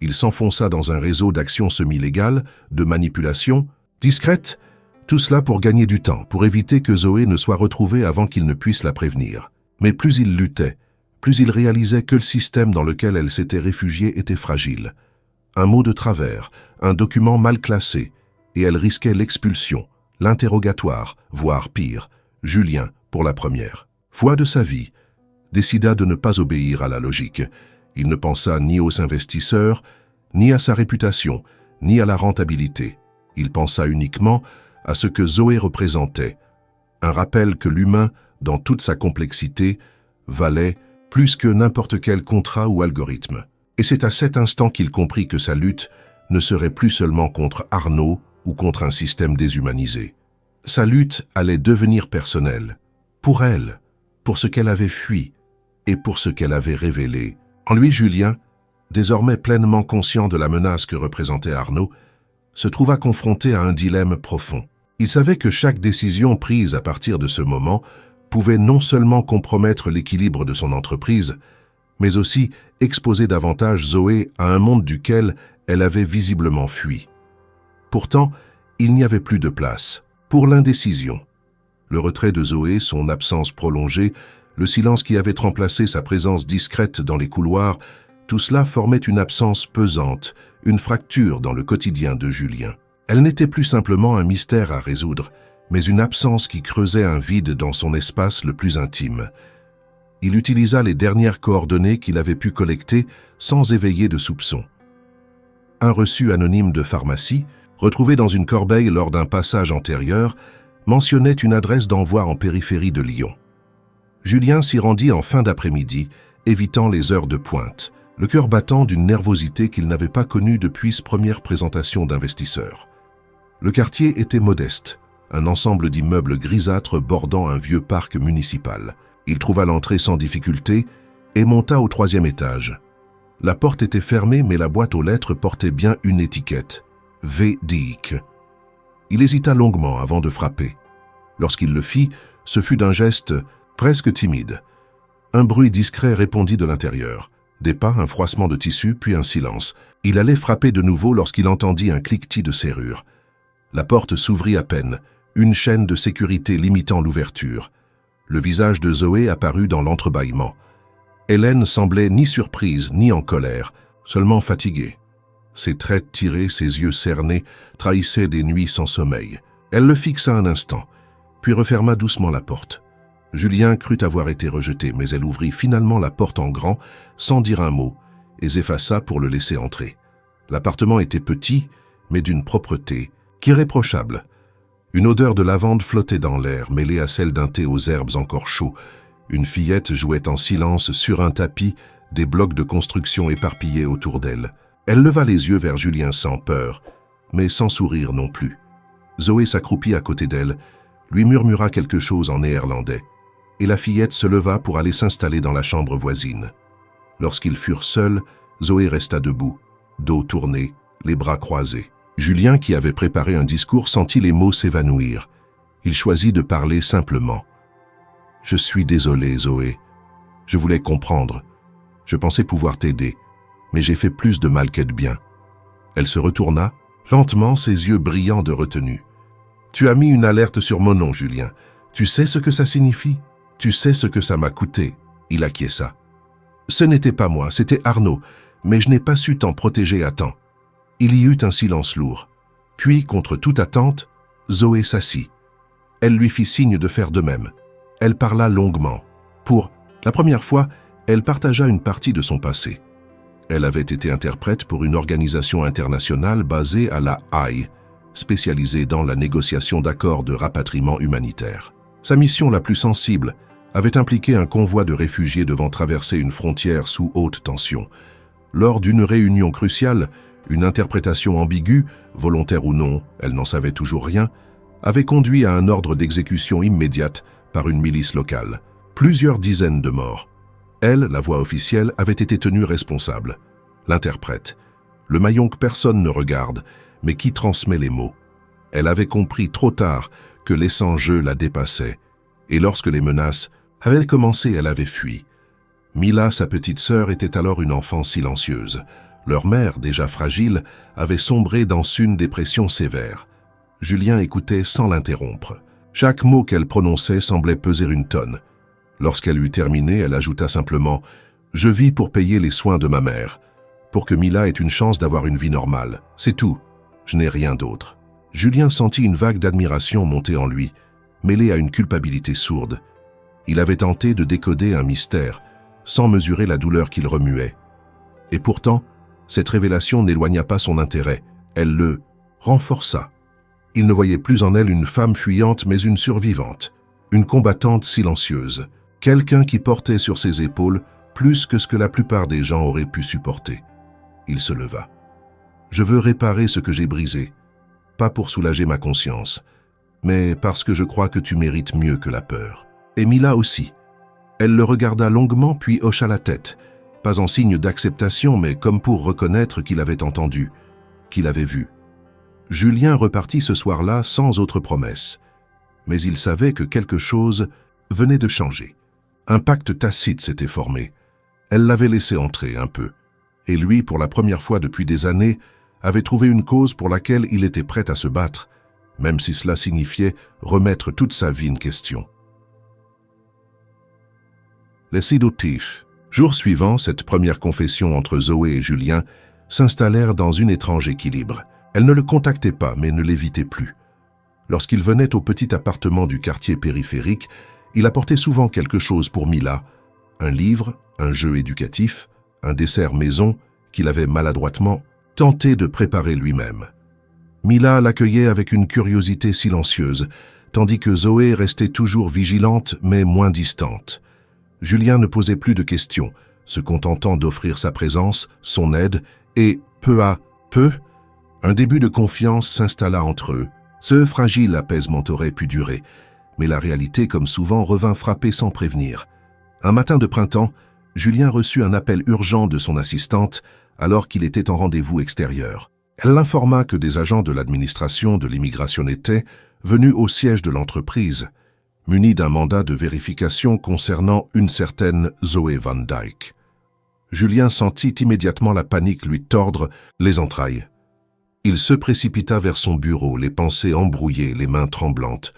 Speaker 1: Il s'enfonça dans un réseau d'actions semi-légales, de manipulation, discrètes, tout cela pour gagner du temps, pour éviter que Zoé ne soit retrouvée avant qu'il ne puisse la prévenir. Mais plus il luttait, plus il réalisait que le système dans lequel elle s'était réfugiée était fragile. Un mot de travers, un document mal classé, et elle risquait l'expulsion, l'interrogatoire, voire pire. Julien, pour la première fois de sa vie, décida de ne pas obéir à la logique. Il ne pensa ni aux investisseurs, ni à sa réputation, ni à la rentabilité. Il pensa uniquement à ce que Zoé représentait, un rappel que l'humain, dans toute sa complexité, valait plus que n'importe quel contrat ou algorithme. Et c'est à cet instant qu'il comprit que sa lutte ne serait plus seulement contre Arnaud ou contre un système déshumanisé. Sa lutte allait devenir personnelle, pour elle, pour ce qu'elle avait fui et pour ce qu'elle avait révélé. En lui, Julien, désormais pleinement conscient de la menace que représentait Arnaud, se trouva confronté à un dilemme profond. Il savait que chaque décision prise à partir de ce moment pouvait non seulement compromettre l'équilibre de son entreprise, mais aussi exposer davantage Zoé à un monde duquel elle avait visiblement fui. Pourtant, il n'y avait plus de place pour l'indécision. Le retrait de Zoé, son absence prolongée, le silence qui avait remplacé sa présence discrète dans les couloirs, tout cela formait une absence pesante, une fracture dans le quotidien de Julien. Elle n'était plus simplement un mystère à résoudre, mais une absence qui creusait un vide dans son espace le plus intime. Il utilisa les dernières coordonnées qu'il avait pu collecter sans éveiller de soupçons. Un reçu anonyme de pharmacie, retrouvé dans une corbeille lors d'un passage antérieur, mentionnait une adresse d'envoi en périphérie de Lyon. Julien s'y rendit en fin d'après-midi, évitant les heures de pointe, le cœur battant d'une nervosité qu'il n'avait pas connue depuis sa première présentation d'investisseurs. Le quartier était modeste, un ensemble d'immeubles grisâtres bordant un vieux parc municipal. Il trouva l'entrée sans difficulté et monta au 3e étage. La porte était fermée, mais la boîte aux lettres portait bien une étiquette. Vedic. Il hésita longuement avant de frapper. Lorsqu'il le fit, ce fut d'un geste presque timide. Un bruit discret répondit de l'intérieur. Des pas, un froissement de tissu, puis un silence. Il allait frapper de nouveau lorsqu'il entendit un cliquetis de serrure. La porte s'ouvrit à peine, une chaîne de sécurité limitant l'ouverture. Le visage de Zoé apparut dans l'entrebâillement. Hélène semblait ni surprise ni en colère, seulement fatiguée. Ses traits tirés, ses yeux cernés, trahissaient des nuits sans sommeil. Elle le fixa un instant, puis referma doucement la porte. Julien crut avoir été rejeté, mais elle ouvrit finalement la porte en grand, sans dire un mot, et s'effaça pour le laisser entrer. L'appartement était petit, mais d'une propreté irréprochable. Une odeur de lavande flottait dans l'air, mêlée à celle d'un thé aux herbes encore chaud. Une fillette jouait en silence sur un tapis, des blocs de construction éparpillés autour d'elle. Elle leva les yeux vers Julien sans peur, mais sans sourire non plus. Zoé s'accroupit à côté d'elle, lui murmura quelque chose en néerlandais, et la fillette se leva pour aller s'installer dans la chambre voisine. Lorsqu'ils furent seuls, Zoé resta debout, dos tourné, les bras croisés. Julien, qui avait préparé un discours, sentit les mots s'évanouir. Il choisit de parler simplement. « Je suis désolé, Zoé. Je voulais comprendre. Je pensais pouvoir t'aider, mais j'ai fait plus de mal que de bien. » Elle se retourna, lentement, ses yeux brillants de retenue. « Tu as mis une alerte sur mon nom, Julien. Tu sais ce que ça signifie? Tu sais ce que ça m'a coûté? » Il acquiesça. « Ce n'était pas moi, c'était Arnaud, mais je n'ai pas su t'en protéger à temps. » Il y eut un silence lourd. Puis, contre toute attente, Zoé s'assit. Elle lui fit signe de faire de même. Elle parla longuement. Pour la première fois, elle partagea une partie de son passé. Elle avait été interprète pour une organisation internationale basée à La Haye, spécialisée dans la négociation d'accords de rapatriement humanitaire. Sa mission la plus sensible avait impliqué un convoi de réfugiés devant traverser une frontière sous haute tension. Lors d'une réunion cruciale, une interprétation ambiguë, volontaire ou non, elle n'en savait toujours rien, avait conduit à un ordre d'exécution immédiate par une milice locale. Plusieurs dizaines de morts. Elle, la voix officielle, avait été tenue responsable. L'interprète, le maillon que personne ne regarde, mais qui transmet les mots. Elle avait compris trop tard que les sans-jeu la dépassaient, et lorsque les menaces avaient commencé, elle avait fui. Mila, sa petite sœur, était alors une enfant silencieuse. Leur mère, déjà fragile, avait sombré dans une dépression sévère. Julien écoutait sans l'interrompre. Chaque mot qu'elle prononçait semblait peser une tonne. Lorsqu'elle eut terminé, elle ajouta simplement « Je vis pour payer les soins de ma mère, pour que Mila ait une chance d'avoir une vie normale. C'est tout. Je n'ai rien d'autre. » Julien sentit une vague d'admiration monter en lui, mêlée à une culpabilité sourde. Il avait tenté de décoder un mystère, sans mesurer la douleur qu'il remuait. Et pourtant, cette révélation n'éloigna pas son intérêt, elle le renforça. Il ne voyait plus en elle une femme fuyante mais une survivante, une combattante silencieuse, quelqu'un qui portait sur ses épaules plus que ce que la plupart des gens auraient pu supporter. Il se leva. « Je veux réparer ce que j'ai brisé, pas pour soulager ma conscience, mais parce que je crois que tu mérites mieux que la peur. » Et Mila aussi. Elle le regarda longuement puis hocha la tête, pas en signe d'acceptation, mais comme pour reconnaître qu'il avait entendu, qu'il avait vu. Julien repartit ce soir-là sans autre promesse, mais il savait que quelque chose venait de changer. Un pacte tacite s'était formé. Elle l'avait laissé entrer un peu, et lui, pour la première fois depuis des années, avait trouvé une cause pour laquelle il était prêt à se battre, même si cela signifiait remettre toute sa vie en question. Les séductifs. Jour suivant, cette première confession entre Zoé et Julien s'installèrent dans un étrange équilibre. Elle ne le contactait pas, mais ne l'évitait plus. Lorsqu'il venait au petit appartement du quartier périphérique, il apportait souvent quelque chose pour Mila, un livre, un jeu éducatif, un dessert maison qu'il avait maladroitement tenté de préparer lui-même. Mila l'accueillait avec une curiosité silencieuse, tandis que Zoé restait toujours vigilante mais moins distante. Julien ne posait plus de questions, se contentant d'offrir sa présence, son aide, et, peu à peu, un début de confiance s'installa entre eux. Ce fragile apaisement aurait pu durer, mais la réalité, comme souvent, revint frapper sans prévenir. Un matin de printemps, Julien reçut un appel urgent de son assistante alors qu'il était en rendez-vous extérieur. Elle l'informa que des agents de l'administration de l'immigration étaient venus au siège de l'entreprise, munis d'un mandat de vérification concernant une certaine Zoe Van Dyke. Julien sentit immédiatement la panique lui tordre les entrailles. Il se précipita vers son bureau, les pensées embrouillées, les mains tremblantes.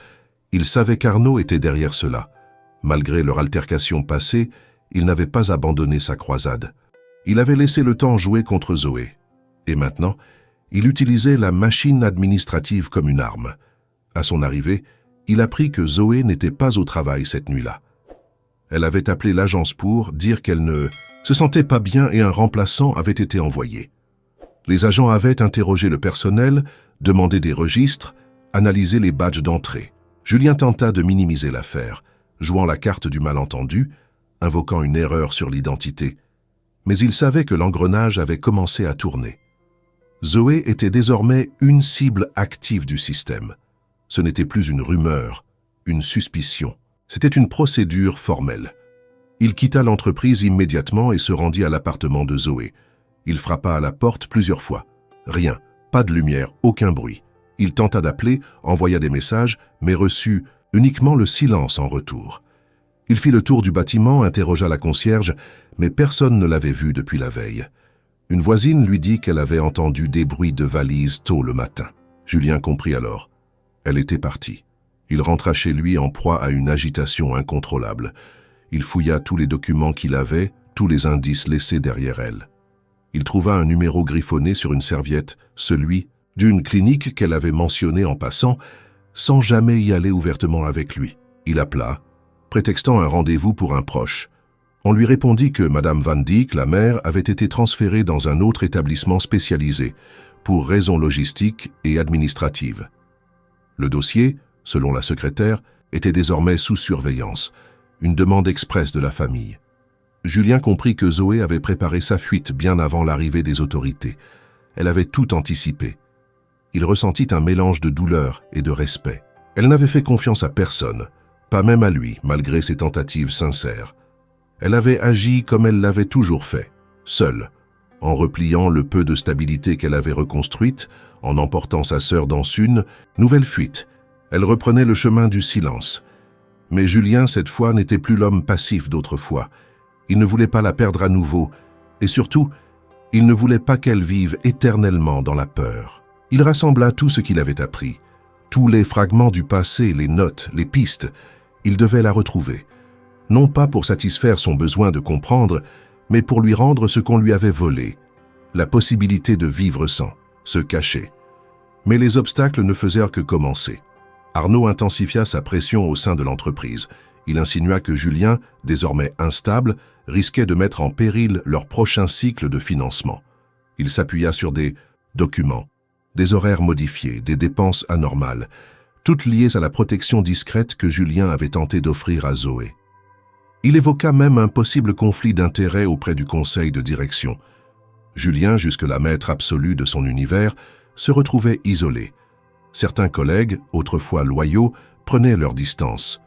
Speaker 1: Il savait qu'Arnaud était derrière cela. Malgré leur altercation passée, il n'avait pas abandonné sa croisade. Il avait laissé le temps jouer contre Zoé. Et maintenant, il utilisait la machine administrative comme une arme. À son arrivée, il apprit que Zoé n'était pas au travail cette nuit-là. Elle avait appelé l'agence pour dire qu'elle ne se sentait pas bien et un remplaçant avait été envoyé. Les agents avaient interrogé le personnel, demandé des registres, analysé les badges d'entrée. Julien tenta de minimiser l'affaire, jouant la carte du malentendu, invoquant une erreur sur l'identité. Mais il savait que l'engrenage avait commencé à tourner. Zoé était désormais une cible active du système. Ce n'était plus une rumeur, une suspicion. C'était une procédure formelle. Il quitta l'entreprise immédiatement et se rendit à l'appartement de Zoé. Il frappa à la porte plusieurs fois. Rien, pas de lumière, aucun bruit. Il tenta d'appeler, envoya des messages, mais reçut uniquement le silence en retour. Il fit le tour du bâtiment, interrogea la concierge, mais personne ne l'avait vu depuis la veille. Une voisine lui dit qu'elle avait entendu des bruits de valises tôt le matin. Julien comprit alors. Elle était partie. Il rentra chez lui en proie à une agitation incontrôlable. Il fouilla tous les documents qu'il avait, tous les indices laissés derrière elle. Il trouva un numéro griffonné sur une serviette, celui d'une clinique qu'elle avait mentionné en passant, sans jamais y aller ouvertement avec lui. Il appela, prétextant un rendez-vous pour un proche. On lui répondit que Madame Van Dyke, la mère, avait été transférée dans un autre établissement spécialisé, pour raisons logistiques et administratives. Le dossier, selon la secrétaire, était désormais sous surveillance, une demande expresse de la famille. Julien comprit que Zoé avait préparé sa fuite bien avant l'arrivée des autorités. Elle avait tout anticipé. Il ressentit un mélange de douleur et de respect. Elle n'avait fait confiance à personne, pas même à lui, malgré ses tentatives sincères. Elle avait agi comme elle l'avait toujours fait, seule, en repliant le peu de stabilité qu'elle avait reconstruite, en emportant sa sœur dans une nouvelle fuite. Elle reprenait le chemin du silence. Mais Julien, cette fois, n'était plus l'homme passif d'autrefois. Il ne voulait pas la perdre à nouveau, et surtout, il ne voulait pas qu'elle vive éternellement dans la peur. Il rassembla tout ce qu'il avait appris, tous les fragments du passé, les notes, les pistes. Il devait la retrouver, non pas pour satisfaire son besoin de comprendre, mais pour lui rendre ce qu'on lui avait volé, la possibilité de vivre sans, se cacher. Mais les obstacles ne faisaient que commencer. Arnaud intensifia sa pression au sein de l'entreprise. Il insinua que Julien, désormais instable, risquait de mettre en péril leur prochain cycle de financement. Il s'appuya sur des documents, des horaires modifiés, des dépenses anormales, toutes liées à la protection discrète que Julien avait tenté d'offrir à Zoé. Il évoqua même un possible conflit d'intérêts auprès du conseil de direction. Julien, jusque-là maître absolu de son univers, se retrouvait isolé. Certains collègues, autrefois loyaux, prenaient leur distance.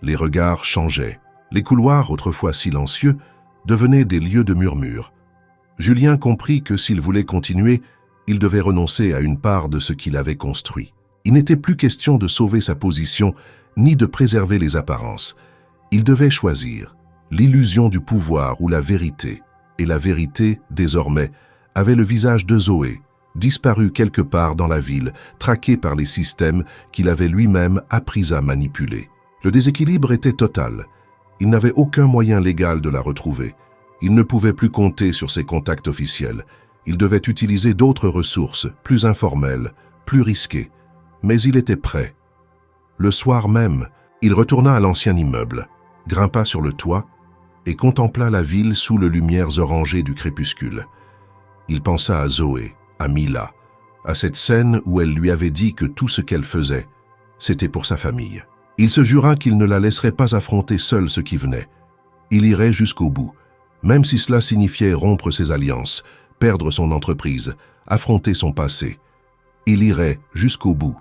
Speaker 1: Les regards changeaient. Les couloirs, autrefois silencieux, devenaient des lieux de murmures. Julien comprit que s'il voulait continuer, il devait renoncer à une part de ce qu'il avait construit. Il n'était plus question de sauver sa position, ni de préserver les apparences. Il devait choisir l'illusion du pouvoir ou la vérité. Et la vérité, désormais, avait le visage de Zoé, disparu quelque part dans la ville, traqué par les systèmes qu'il avait lui-même appris à manipuler. Le déséquilibre était total. Il n'avait aucun moyen légal de la retrouver. Il ne pouvait plus compter sur ses contacts officiels. Il devait utiliser d'autres ressources, plus informelles, plus risquées. Mais il était prêt. Le soir même, il retourna à l'ancien immeuble, grimpa sur le toit et contempla la ville sous les lumières orangées du crépuscule. Il pensa à Zoé, à Mila, à cette scène où elle lui avait dit que tout ce qu'elle faisait, c'était pour sa famille. Il se jura qu'il ne la laisserait pas affronter seule ce qui venait. Il irait jusqu'au bout, même si cela signifiait rompre ses alliances, perdre son entreprise, affronter son passé. Il irait jusqu'au bout,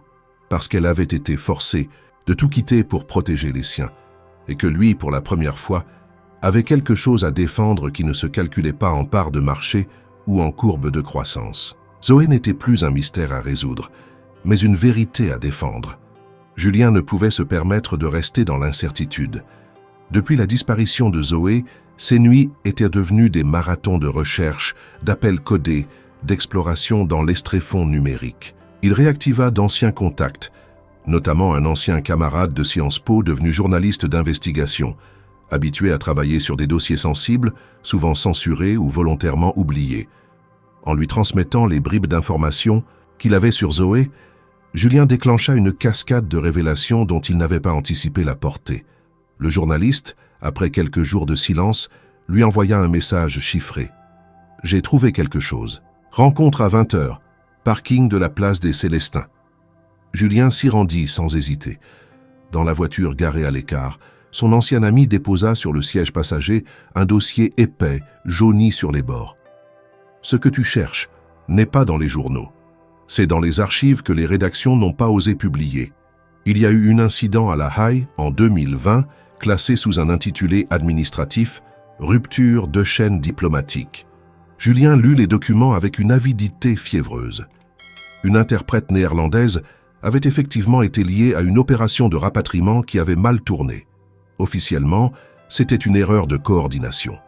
Speaker 1: parce qu'elle avait été forcée de tout quitter pour protéger les siens, et que lui, pour la première fois, avait quelque chose à défendre qui ne se calculait pas en part de marché ou en courbe de croissance. Zoé n'était plus un mystère à résoudre, mais une vérité à défendre. Julien ne pouvait se permettre de rester dans l'incertitude. Depuis la disparition de Zoé, ses nuits étaient devenues des marathons de recherche, d'appels codés, d'exploration dans l'estréfond numérique. Il réactiva d'anciens contacts, notamment un ancien camarade de Sciences Po devenu journaliste d'investigation, habitué à travailler sur des dossiers sensibles, souvent censurés ou volontairement oubliés. En lui transmettant les bribes d'informations qu'il avait sur Zoé, Julien déclencha une cascade de révélations dont il n'avait pas anticipé la portée. Le journaliste, après quelques jours de silence, lui envoya un message chiffré. « J'ai trouvé quelque chose. Rencontre à 20h, parking de la place des Célestins. » Julien s'y rendit sans hésiter. Dans la voiture garée à l'écart, son ancien ami déposa sur le siège passager un dossier épais, jauni sur les bords. « Ce que tu cherches n'est pas dans les journaux. C'est dans les archives que les rédactions n'ont pas osé publier. Il y a eu un incident à La Haye en 2020, classé sous un intitulé administratif « Rupture de chaîne diplomatique ». Julien lut les documents avec une avidité fiévreuse. Une interprète néerlandaise avait effectivement été liée à une opération de rapatriement qui avait mal tourné. Officiellement, c'était une erreur de coordination.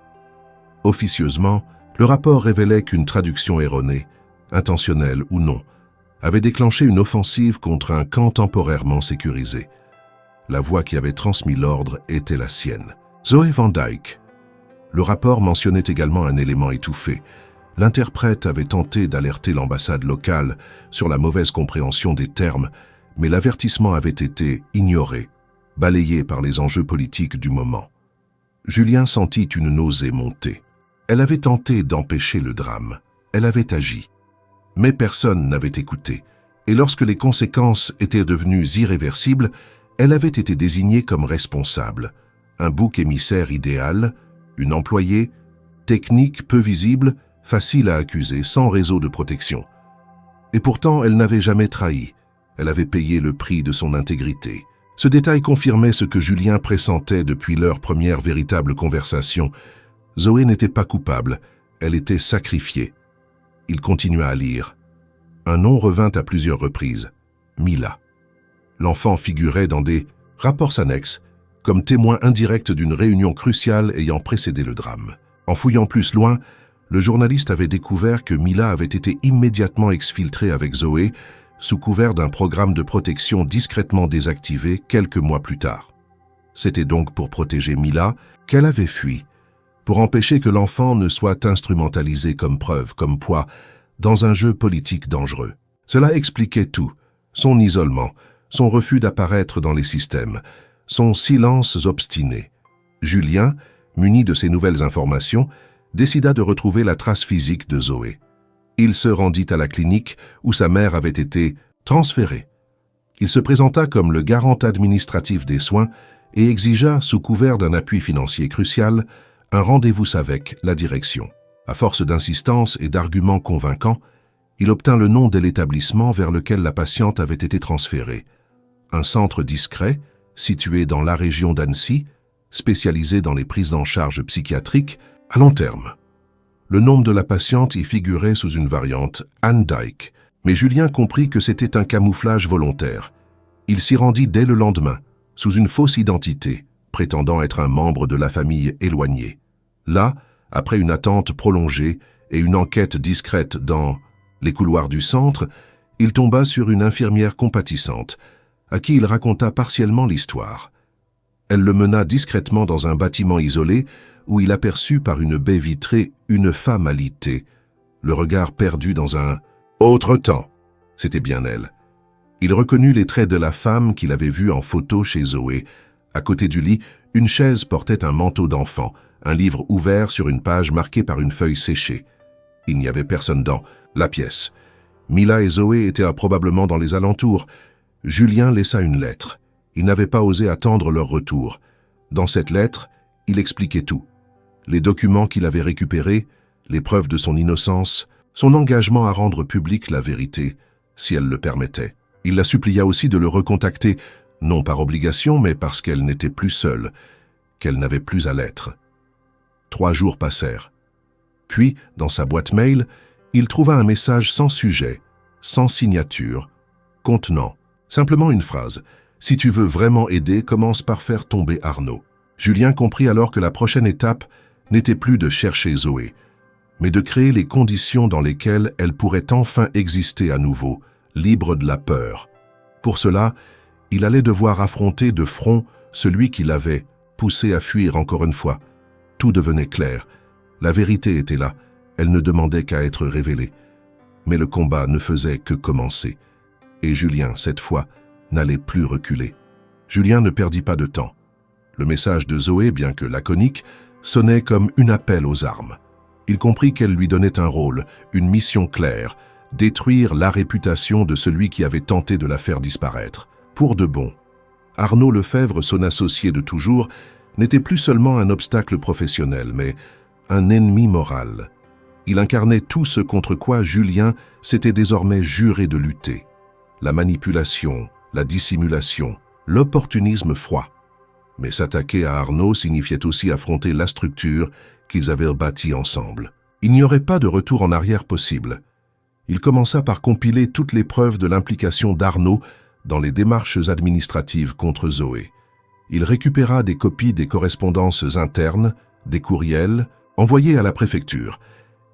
Speaker 1: Officieusement, le rapport révélait qu'une traduction erronée, intentionnelle ou non, avait déclenché une offensive contre un camp temporairement sécurisé. La voix qui avait transmis l'ordre était la sienne. Zoé Van Dyke. Le rapport mentionnait également un élément étouffé. L'interprète avait tenté d'alerter l'ambassade locale sur la mauvaise compréhension des termes, mais l'avertissement avait été ignoré, balayé par les enjeux politiques du moment. Julien sentit une nausée monter. Elle avait tenté d'empêcher le drame. Elle avait agi. Mais personne n'avait écouté. Et lorsque les conséquences étaient devenues irréversibles, elle avait été désignée comme responsable. Un bouc émissaire idéal, une employée, technique peu visible, facile à accuser, sans réseau de protection. Et pourtant, elle n'avait jamais trahi. Elle avait payé le prix de son intégrité. Ce détail confirmait ce que Julien pressentait depuis leur première véritable conversation. Zoé n'était pas coupable, elle était sacrifiée. Il continua à lire. Un nom revint à plusieurs reprises. Mila. L'enfant figurait dans des rapports annexes, comme témoin indirect d'une réunion cruciale ayant précédé le drame. En fouillant plus loin, le journaliste avait découvert que Mila avait été immédiatement exfiltrée avec Zoé, sous couvert d'un programme de protection discrètement désactivé quelques mois plus tard. C'était donc pour protéger Mila qu'elle avait fui, pour empêcher que l'enfant ne soit instrumentalisé comme preuve, comme poids, dans un jeu politique dangereux. Cela expliquait tout, son isolement, son refus d'apparaître dans les systèmes, son silence obstiné. Julien, muni de ces nouvelles informations, décida de retrouver la trace physique de Zoé. Il se rendit à la clinique où sa mère avait été transférée. Il se présenta comme le garant administratif des soins et exigea, sous couvert d'un appui financier crucial, un rendez-vous avec la direction. À force d'insistance et d'arguments convaincants, il obtint le nom de l'établissement vers lequel la patiente avait été transférée. Un centre discret, situé dans la région d'Annecy, spécialisé dans les prises en charge psychiatriques à long terme. Le nom de la patiente y figurait sous une variante Anne Dyke, mais Julien comprit que c'était un camouflage volontaire. Il s'y rendit dès le lendemain, sous une fausse identité, prétendant être un membre de la famille éloignée. Là, après une attente prolongée et une enquête discrète dans les couloirs du centre, il tomba sur une infirmière compatissante, à qui il raconta partiellement l'histoire. Elle le mena discrètement dans un bâtiment isolé où il aperçut par une baie vitrée une femme alitée, le regard perdu dans un autre temps. C'était bien elle. Il reconnut les traits de la femme qu'il avait vue en photo chez Zoé. À côté du lit, une chaise portait un manteau d'enfant, un livre ouvert sur une page marquée par une feuille séchée. Il n'y avait personne dans la pièce. Mila et Zoé étaient probablement dans les alentours. Julien laissa une lettre. Il n'avait pas osé attendre leur retour. Dans cette lettre, il expliquait tout. Les documents qu'il avait récupérés, les preuves de son innocence, son engagement à rendre publique la vérité, si elle le permettait. Il la supplia aussi de le recontacter, non par obligation, mais parce qu'elle n'était plus seule, qu'elle n'avait plus à l'être. 3 jours passèrent. Puis, dans sa boîte mail, il trouva un message sans sujet, sans signature, contenant simplement une phrase. « Si tu veux vraiment aider, commence par faire tomber Arnaud. » Julien comprit alors que la prochaine étape n'était plus de chercher Zoé, mais de créer les conditions dans lesquelles elle pourrait enfin exister à nouveau, libre de la peur. Pour cela, il allait devoir affronter de front celui qui l'avait poussé à fuir encore une fois. Tout devenait clair. La vérité était là. Elle ne demandait qu'à être révélée. Mais le combat ne faisait que commencer. Et Julien, cette fois, n'allait plus reculer. Julien ne perdit pas de temps. Le message de Zoé, bien que laconique, sonnait comme un appel aux armes. Il comprit qu'elle lui donnait un rôle, une mission claire, détruire la réputation de celui qui avait tenté de la faire disparaître. Pour de bon. Arnaud Lefebvre, son associé de toujours, n'était plus seulement un obstacle professionnel, mais un ennemi moral. Il incarnait tout ce contre quoi Julien s'était désormais juré de lutter. La manipulation, la dissimulation, l'opportunisme froid. Mais s'attaquer à Arnaud signifiait aussi affronter la structure qu'ils avaient bâtie ensemble. Il n'y aurait pas de retour en arrière possible. Il commença par compiler toutes les preuves de l'implication d'Arnaud dans les démarches administratives contre Zoé. Il récupéra des copies des correspondances internes, des courriels, envoyés à la préfecture,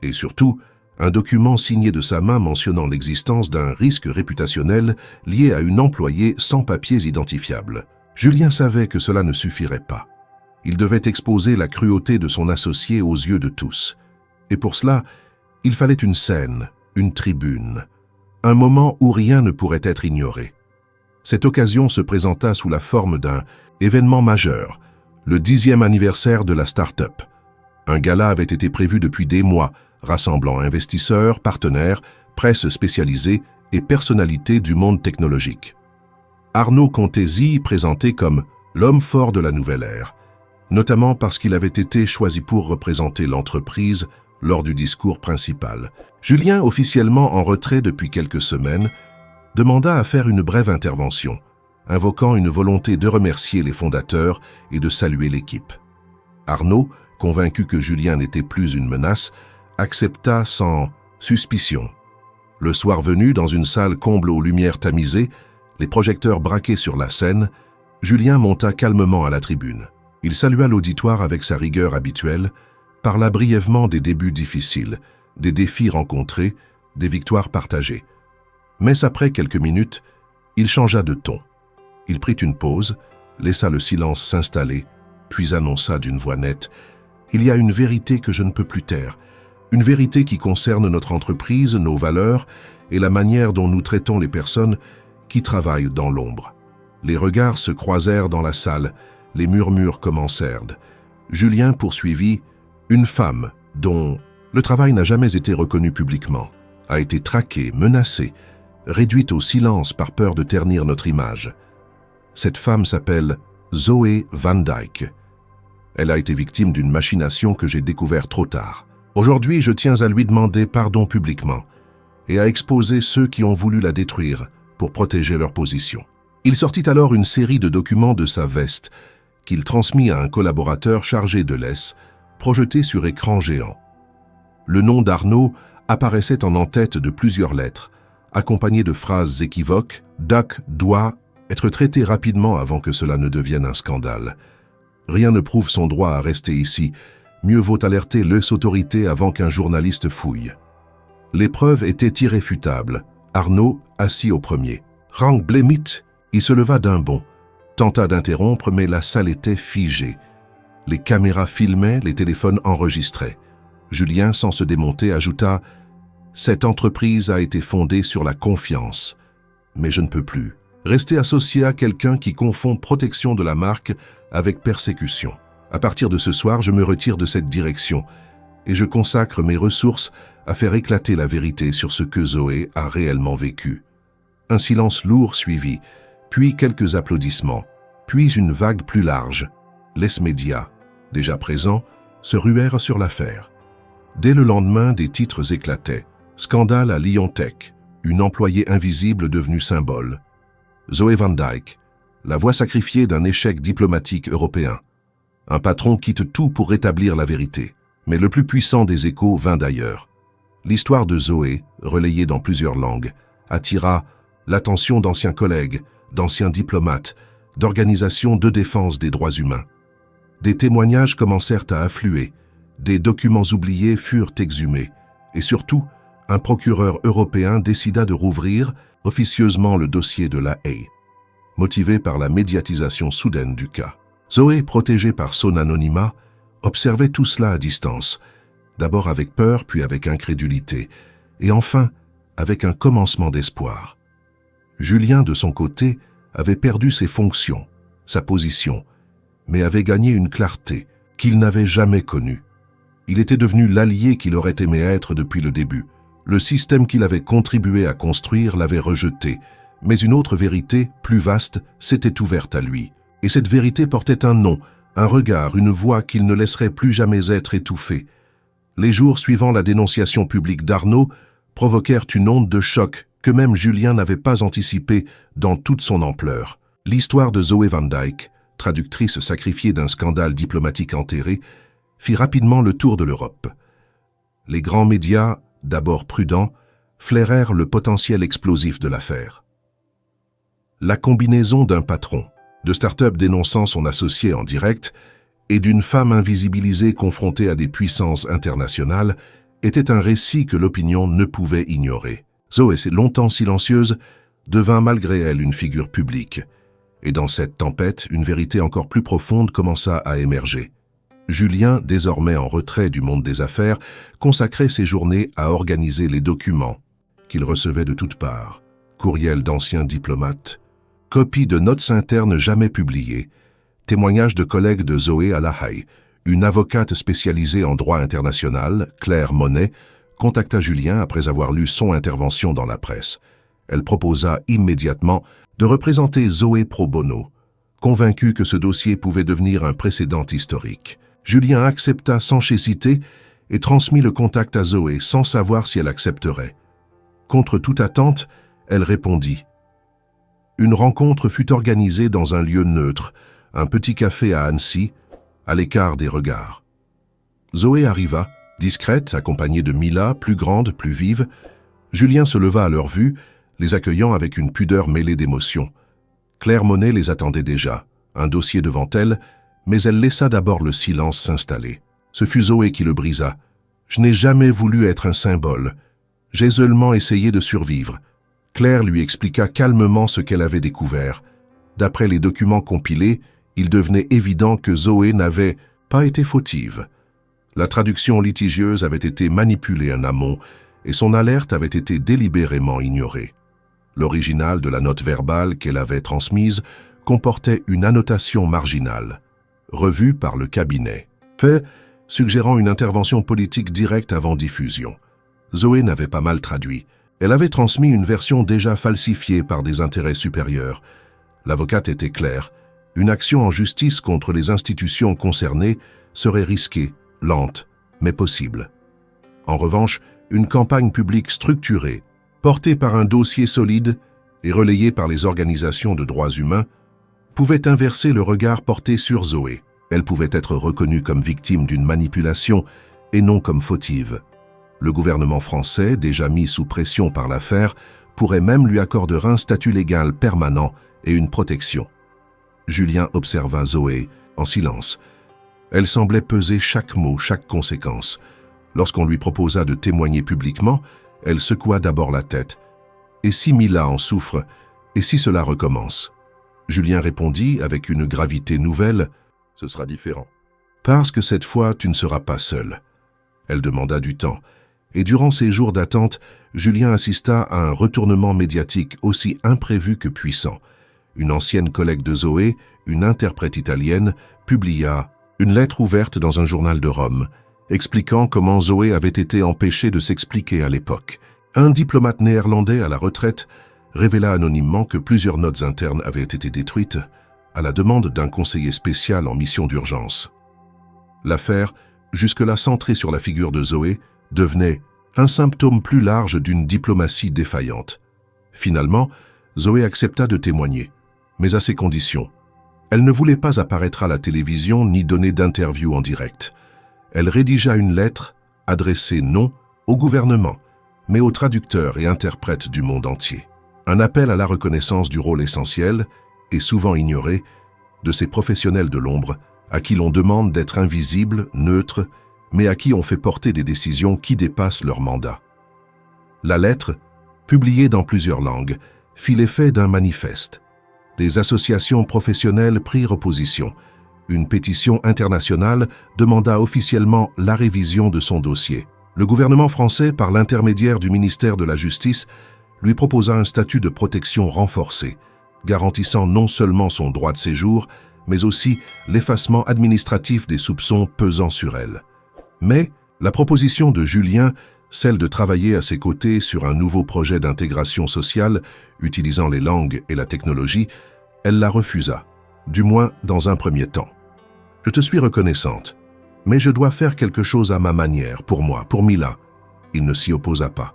Speaker 1: et surtout, un document signé de sa main mentionnant l'existence d'un risque réputationnel lié à une employée sans papiers identifiables. Julien savait que cela ne suffirait pas. Il devait exposer la cruauté de son associé aux yeux de tous. Et pour cela, il fallait une scène, une tribune, un moment où rien ne pourrait être ignoré. Cette occasion se présenta sous la forme d'un événement majeur, le 10e anniversaire de la start-up. Un gala avait été prévu depuis des mois, rassemblant investisseurs, partenaires, presse spécialisée et personnalités du monde technologique. Arnaud comptait s'y présenter comme l'homme fort de la nouvelle ère, notamment parce qu'il avait été choisi pour représenter l'entreprise lors du discours principal. Julien, officiellement en retrait depuis quelques semaines, demanda à faire une brève intervention, invoquant une volonté de remercier les fondateurs et de saluer l'équipe. Arnaud, convaincu que Julien n'était plus une menace, accepta sans suspicion. Le soir venu, dans une salle comble aux lumières tamisées, les projecteurs braqués sur la scène, Julien monta calmement à la tribune. Il salua l'auditoire avec sa rigueur habituelle, parla brièvement des débuts difficiles, des défis rencontrés, des victoires partagées. Mais après quelques minutes, il changea de ton. Il prit une pause, laissa le silence s'installer, puis annonça d'une voix nette « Il y a une vérité que je ne peux plus taire, une vérité qui concerne notre entreprise, nos valeurs et la manière dont nous traitons les personnes qui travaillent dans l'ombre. » Les regards se croisèrent dans la salle, les murmures commencèrent. Julien poursuivit « Une femme dont le travail n'a jamais été reconnu publiquement, a été traquée, menacée, réduite au silence par peur de ternir notre image. Cette femme s'appelle Zoé Van Dyke. Elle a été victime d'une machination que j'ai découverte trop tard. Aujourd'hui, je tiens à lui demander pardon publiquement et à exposer ceux qui ont voulu la détruire pour protéger leur position. » Il sortit alors une série de documents de sa veste qu'il transmit à un collaborateur chargé de laisse, projeté sur écran géant. Le nom d'Arnaud apparaissait en en-tête de plusieurs lettres, accompagné de phrases équivoques. Duck doit être traité rapidement avant que cela ne devienne un scandale. Rien ne prouve son droit à rester ici. Mieux vaut alerter les autorités avant qu'un journaliste fouille. Les preuves étaient irréfutables. Arnaud, assis au premier. Rang Blémit, il se leva d'un bond, tenta d'interrompre, mais la salle était figée. Les caméras filmaient, les téléphones enregistraient. Julien, sans se démonter, ajouta « Cette entreprise a été fondée sur la confiance. Mais je ne peux plus rester associé à quelqu'un qui confond protection de la marque avec persécution. À partir de ce soir, je me retire de cette direction et je consacre mes ressources à faire éclater la vérité sur ce que Zoé a réellement vécu. » Un silence lourd suivit, puis quelques applaudissements, puis une vague plus large. Les médias, déjà présents, se ruèrent sur l'affaire. Dès le lendemain, des titres éclataient. Scandale à Lyon Tech, une employée invisible devenue symbole. Zoé Van Dyke, la voix sacrifiée d'un échec diplomatique européen. Un patron quitte tout pour rétablir la vérité. Mais le plus puissant des échos vint d'ailleurs. L'histoire de Zoé, relayée dans plusieurs langues, attira l'attention d'anciens collègues, d'anciens diplomates, d'organisations de défense des droits humains. Des témoignages commencèrent à affluer, des documents oubliés furent exhumés, et surtout, un procureur européen décida de rouvrir officieusement le dossier de La Haye, motivé par la médiatisation soudaine du cas. Zoé, protégée par son anonymat, observait tout cela à distance, d'abord avec peur, puis avec incrédulité, et enfin avec un commencement d'espoir. Julien, de son côté, avait perdu ses fonctions, sa position, mais avait gagné une clarté qu'il n'avait jamais connue. Il était devenu l'allié qu'il aurait aimé être depuis le début. Le système qu'il avait contribué à construire l'avait rejeté, mais une autre vérité, plus vaste, s'était ouverte à lui. Et cette vérité portait un nom, un regard, une voix qu'il ne laisserait plus jamais être étouffée. Les jours suivant la dénonciation publique d'Arnaud provoquèrent une onde de choc que même Julien n'avait pas anticipée dans toute son ampleur. L'histoire de Zoé Van Dyck, traductrice sacrifiée d'un scandale diplomatique enterré, fit rapidement le tour de l'Europe. Les grands médias, d'abord prudents, flairèrent le potentiel explosif de l'affaire. La combinaison d'un patron, de start-up dénonçant son associé en direct, et d'une femme invisibilisée confrontée à des puissances internationales était un récit que l'opinion ne pouvait ignorer. Zoé, longtemps silencieuse, devint malgré elle une figure publique. Et dans cette tempête, une vérité encore plus profonde commença à émerger. Julien, désormais en retrait du monde des affaires, consacrait ses journées à organiser les documents qu'il recevait de toutes parts. Courriels d'anciens diplomates, copies de notes internes jamais publiées, témoignages de collègues de Zoé à La Haye. Une avocate spécialisée en droit international, Claire Monet, contacta Julien après avoir lu son intervention dans la presse. Elle proposa immédiatement de représenter Zoé pro bono, convaincue que ce dossier pouvait devenir un précédent historique. Julien accepta sans chécité et transmit le contact à Zoé sans savoir si elle accepterait. Contre toute attente, elle répondit. Une rencontre fut organisée dans un lieu neutre, un petit café à Annecy, à l'écart des regards. Zoé arriva, discrète, accompagnée de Mila, plus grande, plus vive. Julien se leva à leur vue, les accueillant avec une pudeur mêlée d'émotion. Claire Monet les attendait déjà, un dossier devant elle, mais elle laissa d'abord le silence s'installer. Ce fut Zoé qui le brisa. « Je n'ai jamais voulu être un symbole. J'ai seulement essayé de survivre. » Claire lui expliqua calmement ce qu'elle avait découvert. D'après les documents compilés, il devenait évident que Zoé n'avait pas été fautive. La traduction litigieuse avait été manipulée en amont et son alerte avait été délibérément ignorée. L'original de la note verbale qu'elle avait transmise comportait une annotation marginale, revue par le cabinet, fait suggérant une intervention politique directe avant diffusion. Zoé n'avait pas mal traduit. Elle avait transmis une version déjà falsifiée par des intérêts supérieurs. L'avocate était claire. Une action en justice contre les institutions concernées serait risquée, lente, mais possible. En revanche, une campagne publique structurée, portée par un dossier solide et relayée par les organisations de droits humains, pouvait inverser le regard porté sur Zoé. Elle pouvait être reconnue comme victime d'une manipulation et non comme fautive. Le gouvernement français, déjà mis sous pression par l'affaire, pourrait même lui accorder un statut légal permanent et une protection. Julien observa Zoé en silence. Elle semblait peser chaque mot, chaque conséquence. Lorsqu'on lui proposa de témoigner publiquement, elle secoua d'abord la tête. « Et si Mila en souffre? Et si cela recommence ?» Julien répondit avec une gravité nouvelle. « Ce sera différent. Parce que cette fois, tu ne seras pas seul. » Elle demanda du temps. Et durant ces jours d'attente, Julien assista à un retournement médiatique aussi imprévu que puissant. Une ancienne collègue de Zoé, une interprète italienne, publia une lettre ouverte dans un journal de Rome, expliquant comment Zoé avait été empêchée de s'expliquer à l'époque. Un diplomate néerlandais à la retraite révéla anonymement que plusieurs notes internes avaient été détruites à la demande d'un conseiller spécial en mission d'urgence. L'affaire, jusque-là centrée sur la figure de Zoé, devenait un symptôme plus large d'une diplomatie défaillante. Finalement, Zoé accepta de témoigner, mais à ses conditions. Elle ne voulait pas apparaître à la télévision ni donner d'interview en direct. Elle rédigea une lettre adressée non au gouvernement, mais aux traducteurs et interprètes du monde entier. Un appel à la reconnaissance du rôle essentiel, et souvent ignoré, de ces professionnels de l'ombre à qui l'on demande d'être invisibles, neutres, mais à qui on fait porter des décisions qui dépassent leur mandat. La lettre, publiée dans plusieurs langues, fit l'effet d'un manifeste. Des associations professionnelles prirent position. Une pétition internationale demanda officiellement la révision de son dossier. Le gouvernement français, par l'intermédiaire du ministère de la Justice, lui proposa un statut de protection renforcé, garantissant non seulement son droit de séjour, mais aussi l'effacement administratif des soupçons pesant sur elle. Mais la proposition de Julien, celle de travailler à ses côtés sur un nouveau projet d'intégration sociale utilisant les langues et la technologie, elle la refusa, du moins dans un premier temps. « Je te suis reconnaissante, mais je dois faire quelque chose à ma manière, pour moi, pour Mila. » Il ne s'y opposa pas.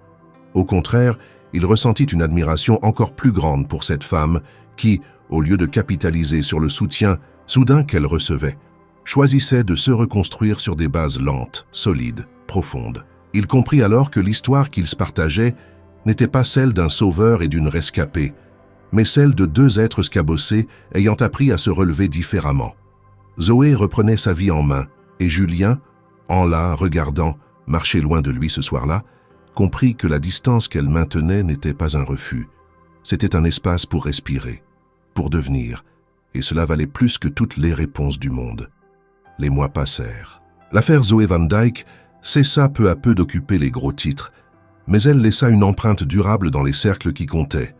Speaker 1: Au contraire, il ressentit une admiration encore plus grande pour cette femme qui, au lieu de capitaliser sur le soutien soudain qu'elle recevait, choisissait de se reconstruire sur des bases lentes, solides, profondes. Il comprit alors que l'histoire qu'ils se partageaient n'était pas celle d'un sauveur et d'une rescapée, mais celle de deux êtres scabossés ayant appris à se relever différemment. Zoé reprenait sa vie en main, et Julien, en la regardant marcher loin de lui ce soir-là, comprit que la distance qu'elle maintenait n'était pas un refus. C'était un espace pour respirer, pour devenir, et cela valait plus que toutes les réponses du monde. Les mois passèrent. L'affaire Zoé Van Dyke cessa peu à peu d'occuper les gros titres, mais elle laissa une empreinte durable dans les cercles qui comptaient.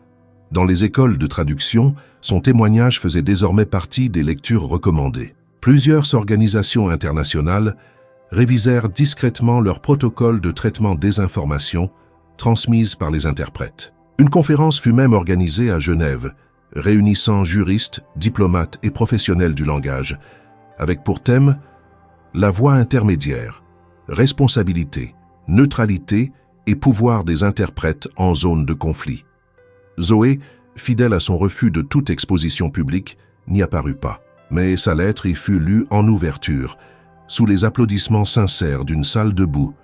Speaker 1: Dans les écoles de traduction, son témoignage faisait désormais partie des lectures recommandées. Plusieurs organisations internationales révisèrent discrètement leurs protocoles de traitement des informations transmises par les interprètes. Une conférence fut même organisée à Genève, réunissant juristes, diplomates et professionnels du langage, avec pour thème la voie intermédiaire, responsabilité, neutralité et pouvoir des interprètes en zone de conflit. Zoé, fidèle à son refus de toute exposition publique, n'y apparut pas. Mais sa lettre y fut lue en ouverture, sous les applaudissements sincères d'une salle debout.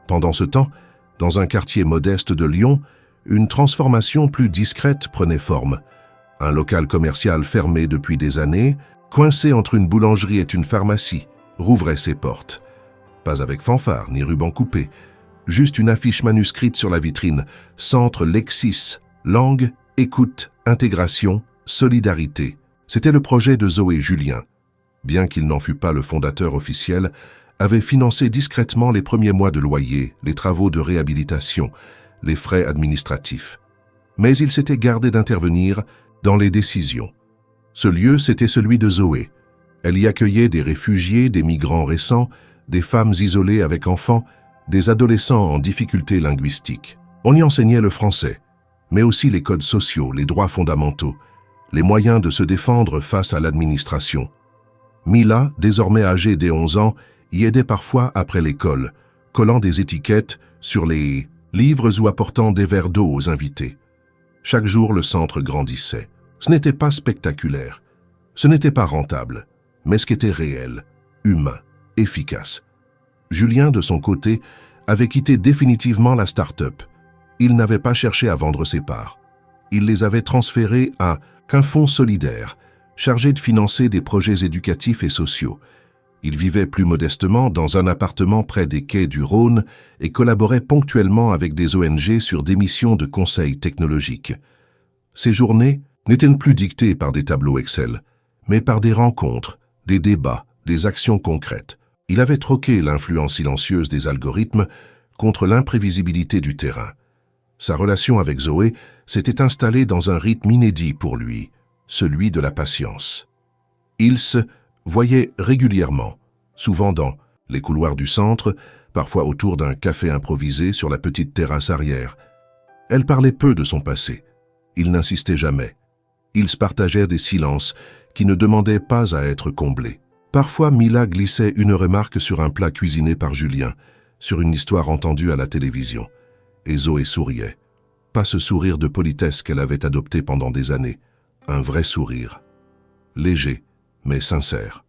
Speaker 1: Pendant ce temps, dans un quartier modeste de Lyon, une transformation plus discrète prenait forme. Un local commercial fermé depuis des années, coincé entre une boulangerie et une pharmacie, rouvrait ses portes. Pas avec fanfare ni ruban coupé, juste une affiche manuscrite sur la vitrine, Centre Lexis, langue, écoute, intégration, solidarité. C'était le projet de Zoé Julien. Bien qu'il n'en fût pas le fondateur officiel, avait financé discrètement les premiers mois de loyer, les travaux de réhabilitation, les frais administratifs. Mais il s'était gardé d'intervenir dans les décisions. Ce lieu, c'était celui de Zoé. Elle y accueillait des réfugiés, des migrants récents, des femmes isolées avec enfants, des adolescents en difficulté linguistique. On y enseignait le français, mais aussi les codes sociaux, les droits fondamentaux, les moyens de se défendre face à l'administration. Mila, désormais âgée des 11 ans, y aidait parfois après l'école, collant des étiquettes sur les livres ou apportant des verres d'eau aux invités. Chaque jour, le centre grandissait. Ce n'était pas spectaculaire, ce n'était pas rentable, mais ce qui était réel, humain, efficace. Julien, de son côté, avait quitté définitivement la start-up. Il n'avait pas cherché à vendre ses parts. Il les avait transférées à un fonds solidaire, chargé de financer des projets éducatifs et sociaux. Il vivait plus modestement dans un appartement près des quais du Rhône et collaborait ponctuellement avec des ONG sur des missions de conseil technologique. Ses journées n'étaient plus dictées par des tableaux Excel, mais par des rencontres, des débats, des actions concrètes. Il avait troqué l'influence silencieuse des algorithmes contre l'imprévisibilité du terrain. Sa relation avec Zoé s'était installée dans un rythme inédit pour lui, celui de la patience. Ils se voyaient régulièrement, souvent dans les couloirs du centre, parfois autour d'un café improvisé sur la petite terrasse arrière. Elle parlait peu de son passé. Il n'insistait jamais. Ils se partageaient des silences qui ne demandaient pas à être comblés. Parfois, Mila glissait une remarque sur un plat cuisiné par Julien, sur une histoire entendue à la télévision. Et Zoé souriait. Pas ce sourire de politesse qu'elle avait adopté pendant des années. Un vrai sourire. Léger, mais sincère.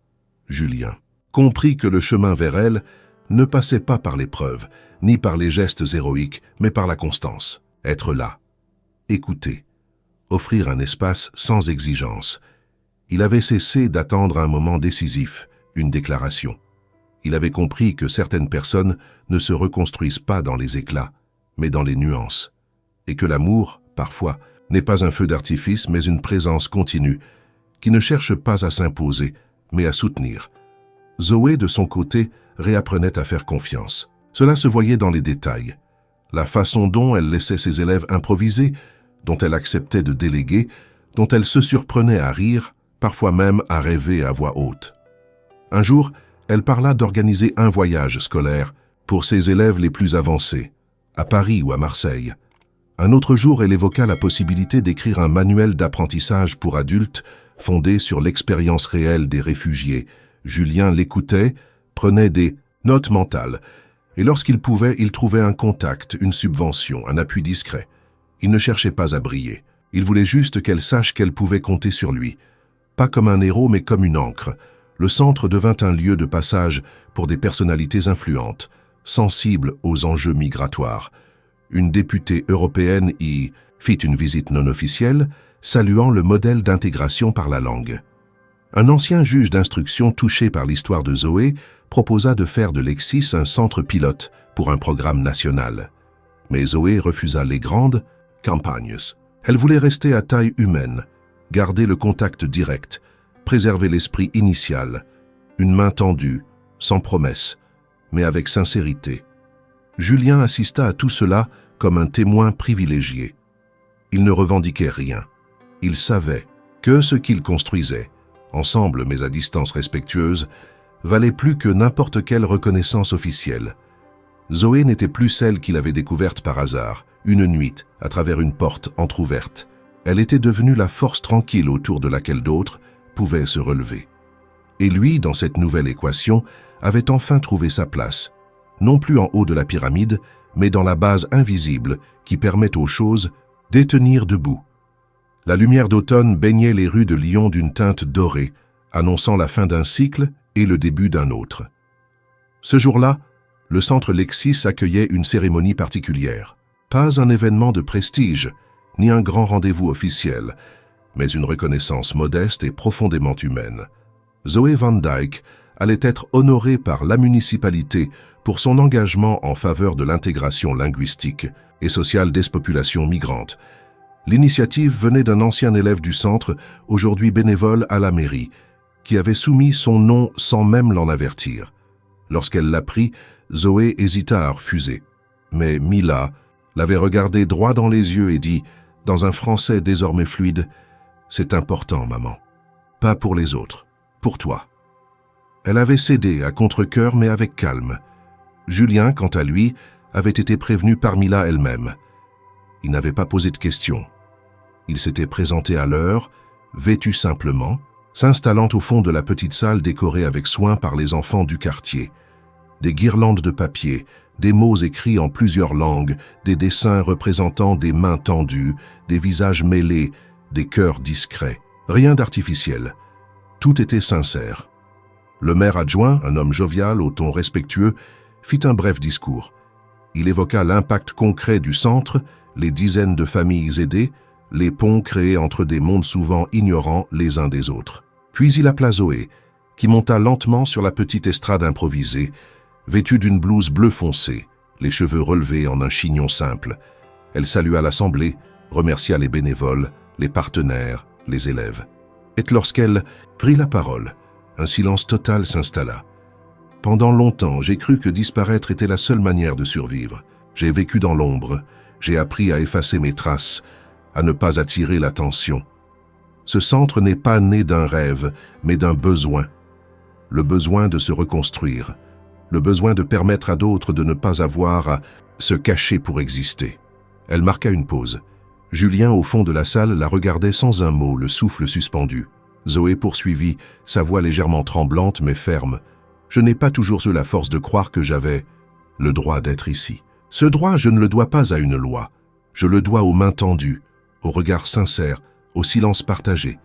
Speaker 1: Julien comprit que le chemin vers elle ne passait pas par l'épreuve, ni par les gestes héroïques, mais par la constance. Être là, écouter, offrir un espace sans exigence. Il avait cessé d'attendre un moment décisif, une déclaration. Il avait compris que certaines personnes ne se reconstruisent pas dans les éclats, mais dans les nuances, et que l'amour, parfois, n'est pas un feu d'artifice, mais une présence continue, qui ne cherche pas à s'imposer, mais à soutenir. Zoé, de son côté, réapprenait à faire confiance. Cela se voyait dans les détails. La façon dont elle laissait ses élèves improviser, dont elle acceptait de déléguer, dont elle se surprenait à rire, parfois même à rêver à voix haute. Un jour, elle parla d'organiser un voyage scolaire pour ses élèves les plus avancés, à Paris ou à Marseille. Un autre jour, elle évoqua la possibilité d'écrire un manuel d'apprentissage pour adultes fondé sur l'expérience réelle des réfugiés. Julien l'écoutait, prenait des notes mentales, et lorsqu'il pouvait, il trouvait un contact, une subvention, un appui discret. Il ne cherchait pas à briller. Il voulait juste qu'elle sache qu'elle pouvait compter sur lui. Pas comme un héros, mais comme une encre. Le centre devint un lieu de passage pour des personnalités influentes, sensibles aux enjeux migratoires. Une députée européenne y fit une visite non officielle, saluant le modèle d'intégration par la langue. Un ancien juge d'instruction touché par l'histoire de Zoé proposa de faire de Lexis un centre pilote pour un programme national. Mais Zoé refusa les grandes campagnes. Elle voulait rester à taille humaine, garder le contact direct, préserver l'esprit initial, une main tendue, sans promesse, mais avec sincérité. Julien assista à tout cela comme un témoin privilégié. Il ne revendiquait rien. Il savait que ce qu'il construisait, ensemble mais à distance respectueuse, valait plus que n'importe quelle reconnaissance officielle. Zoé n'était plus celle qu'il avait découverte par hasard, une nuit, à travers une porte entr'ouverte. Elle était devenue la force tranquille autour de laquelle d'autres pouvaient se relever. Et lui, dans cette nouvelle équation, avait enfin trouvé sa place, non plus en haut de la pyramide, mais dans la base invisible qui permet aux choses de tenir debout. La lumière d'automne baignait les rues de Lyon d'une teinte dorée, annonçant la fin d'un cycle et le début d'un autre. Ce jour-là, le centre Lexis accueillait une cérémonie particulière. Pas un événement de prestige, ni un grand rendez-vous officiel, mais une reconnaissance modeste et profondément humaine. Zoé Van Dyke allait être honorée par la municipalité pour son engagement en faveur de l'intégration linguistique et sociale des populations migrantes. L'initiative venait d'un ancien élève du centre, aujourd'hui bénévole à la mairie, qui avait soumis son nom sans même l'en avertir. Lorsqu'elle l'apprit, Zoé hésita à refuser. Mais Mila l'avait regardé droit dans les yeux et dit, dans un français désormais fluide, « C'est important, maman. Pas pour les autres, pour toi. » Elle avait cédé à contre-cœur mais avec calme. Julien, quant à lui, avait été prévenu par Mila elle-même. Il n'avait pas posé de questions. Il s'était présenté à l'heure, vêtu simplement, s'installant au fond de la petite salle décorée avec soin par les enfants du quartier. Des guirlandes de papier, des mots écrits en plusieurs langues, des dessins représentant des mains tendues, des visages mêlés, des cœurs discrets. Rien d'artificiel. Tout était sincère. Le maire adjoint, un homme jovial au ton respectueux, fit un bref discours. Il évoqua l'impact concret du centre, les dizaines de familles aidées, les ponts créés entre des mondes souvent ignorants les uns des autres. Puis il appela Zoé, qui monta lentement sur la petite estrade improvisée, vêtue d'une blouse bleu foncé, les cheveux relevés en un chignon simple. Elle salua l'assemblée, remercia les bénévoles, les partenaires, les élèves. Et lorsqu'elle prit la parole, un silence total s'installa. Pendant longtemps, j'ai cru que disparaître était la seule manière de survivre. J'ai vécu dans l'ombre, j'ai appris à effacer mes traces, à ne pas attirer l'attention. Ce centre n'est pas né d'un rêve, mais d'un besoin. Le besoin de se reconstruire, le besoin de permettre à d'autres de ne pas avoir à se cacher pour exister. Elle marqua une pause. Julien, au fond de la salle, la regardait sans un mot, le souffle suspendu. Zoé poursuivit, sa voix légèrement tremblante mais ferme. « Je n'ai pas toujours eu la force de croire que j'avais le droit d'être ici. Ce droit, je ne le dois pas à une loi. Je le dois aux mains tendues, au regard sincère, au silence partagé.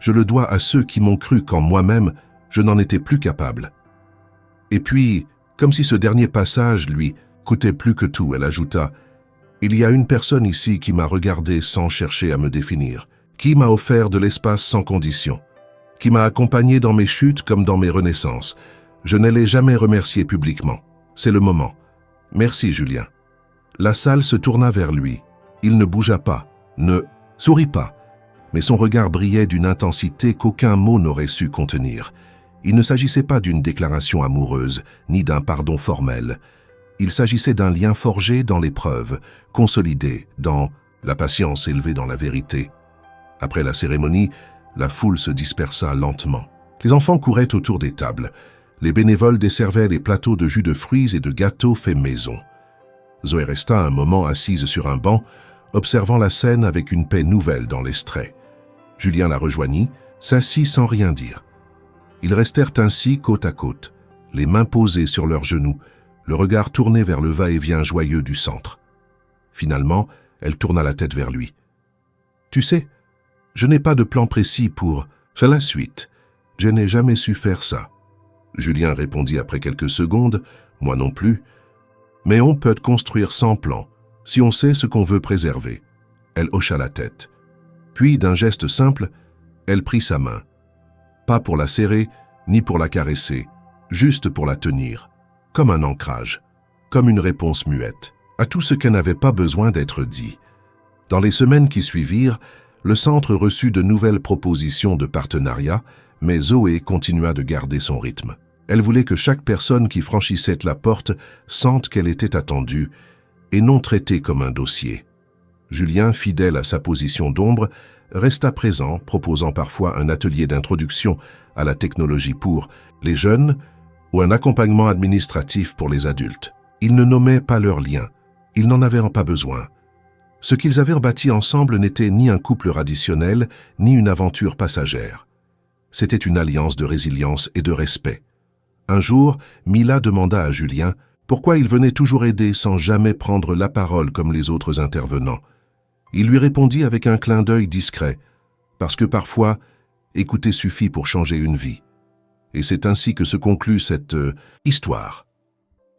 Speaker 1: Je le dois à ceux qui m'ont cru quand moi-même, je n'en étais plus capable. Et puis, comme si ce dernier passage lui coûtait plus que tout, elle ajouta « Il y a une personne ici qui m'a regardé sans chercher à me définir, qui m'a offert de l'espace sans condition, qui m'a accompagné dans mes chutes comme dans mes renaissances. Je ne l'ai jamais remercié publiquement. C'est le moment. Merci, Julien. » La salle se tourna vers lui. Il ne bougea pas, ne sourit pas, mais son regard brillait d'une intensité qu'aucun mot n'aurait su contenir. Il ne s'agissait pas d'une déclaration amoureuse, ni d'un pardon formel. Il s'agissait d'un lien forgé dans l'épreuve, consolidé dans la patience élevée dans la vérité. Après la cérémonie, la foule se dispersa lentement. Les enfants couraient autour des tables. Les bénévoles desservaient les plateaux de jus de fruits et de gâteaux faits maison. Zoé resta un moment assise sur un banc, observant la scène avec une paix nouvelle dans les traits. Julien la rejoignit, s'assit sans rien dire. Ils restèrent ainsi côte à côte, les mains posées sur leurs genoux, le regard tourné vers le va-et-vient joyeux du centre. Finalement, elle tourna la tête vers lui. « Tu sais, je n'ai pas de plan précis pour la suite. Je n'ai jamais su faire ça. » Julien répondit après quelques secondes, « Moi non plus. Mais on peut construire sans plan, si on sait ce qu'on veut préserver. » Elle hocha la tête. Puis, d'un geste simple, elle prit sa main. Pas pour la serrer, ni pour la caresser, juste pour la tenir, comme un ancrage, comme une réponse muette, à tout ce qui n'avait pas besoin d'être dit. Dans les semaines qui suivirent, le centre reçut de nouvelles propositions de partenariat, mais Zoé continua de garder son rythme. Elle voulait que chaque personne qui franchissait la porte sente qu'elle était attendue et non traitée comme un dossier. Julien, fidèle à sa position d'ombre, resta présent, proposant parfois un atelier d'introduction à la technologie pour les jeunes ou un accompagnement administratif pour les adultes. Ils ne nommaient pas leurs liens, ils n'en avaient pas besoin. Ce qu'ils avaient bâti ensemble n'était ni un couple traditionnel, ni une aventure passagère. C'était une alliance de résilience et de respect. Un jour, Mila demanda à Julien pourquoi il venait toujours aider sans jamais prendre la parole comme les autres intervenants. Il lui répondit avec un clin d'œil discret, parce que parfois, écouter suffit pour changer une vie. Et c'est ainsi que se conclut cette histoire.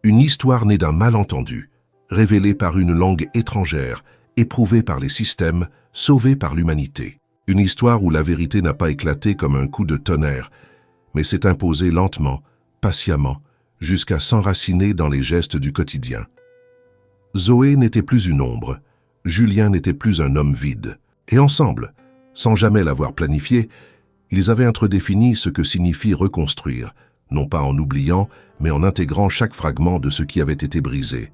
Speaker 1: Une histoire née d'un malentendu, révélée par une langue étrangère, éprouvée par les systèmes, sauvée par l'humanité. Une histoire où la vérité n'a pas éclaté comme un coup de tonnerre, mais s'est imposée lentement, patiemment, jusqu'à s'enraciner dans les gestes du quotidien. Zoé n'était plus une ombre, Julien n'était plus un homme vide. Et ensemble, sans jamais l'avoir planifié, ils avaient interdéfini ce que signifie reconstruire, non pas en oubliant, mais en intégrant chaque fragment de ce qui avait été brisé.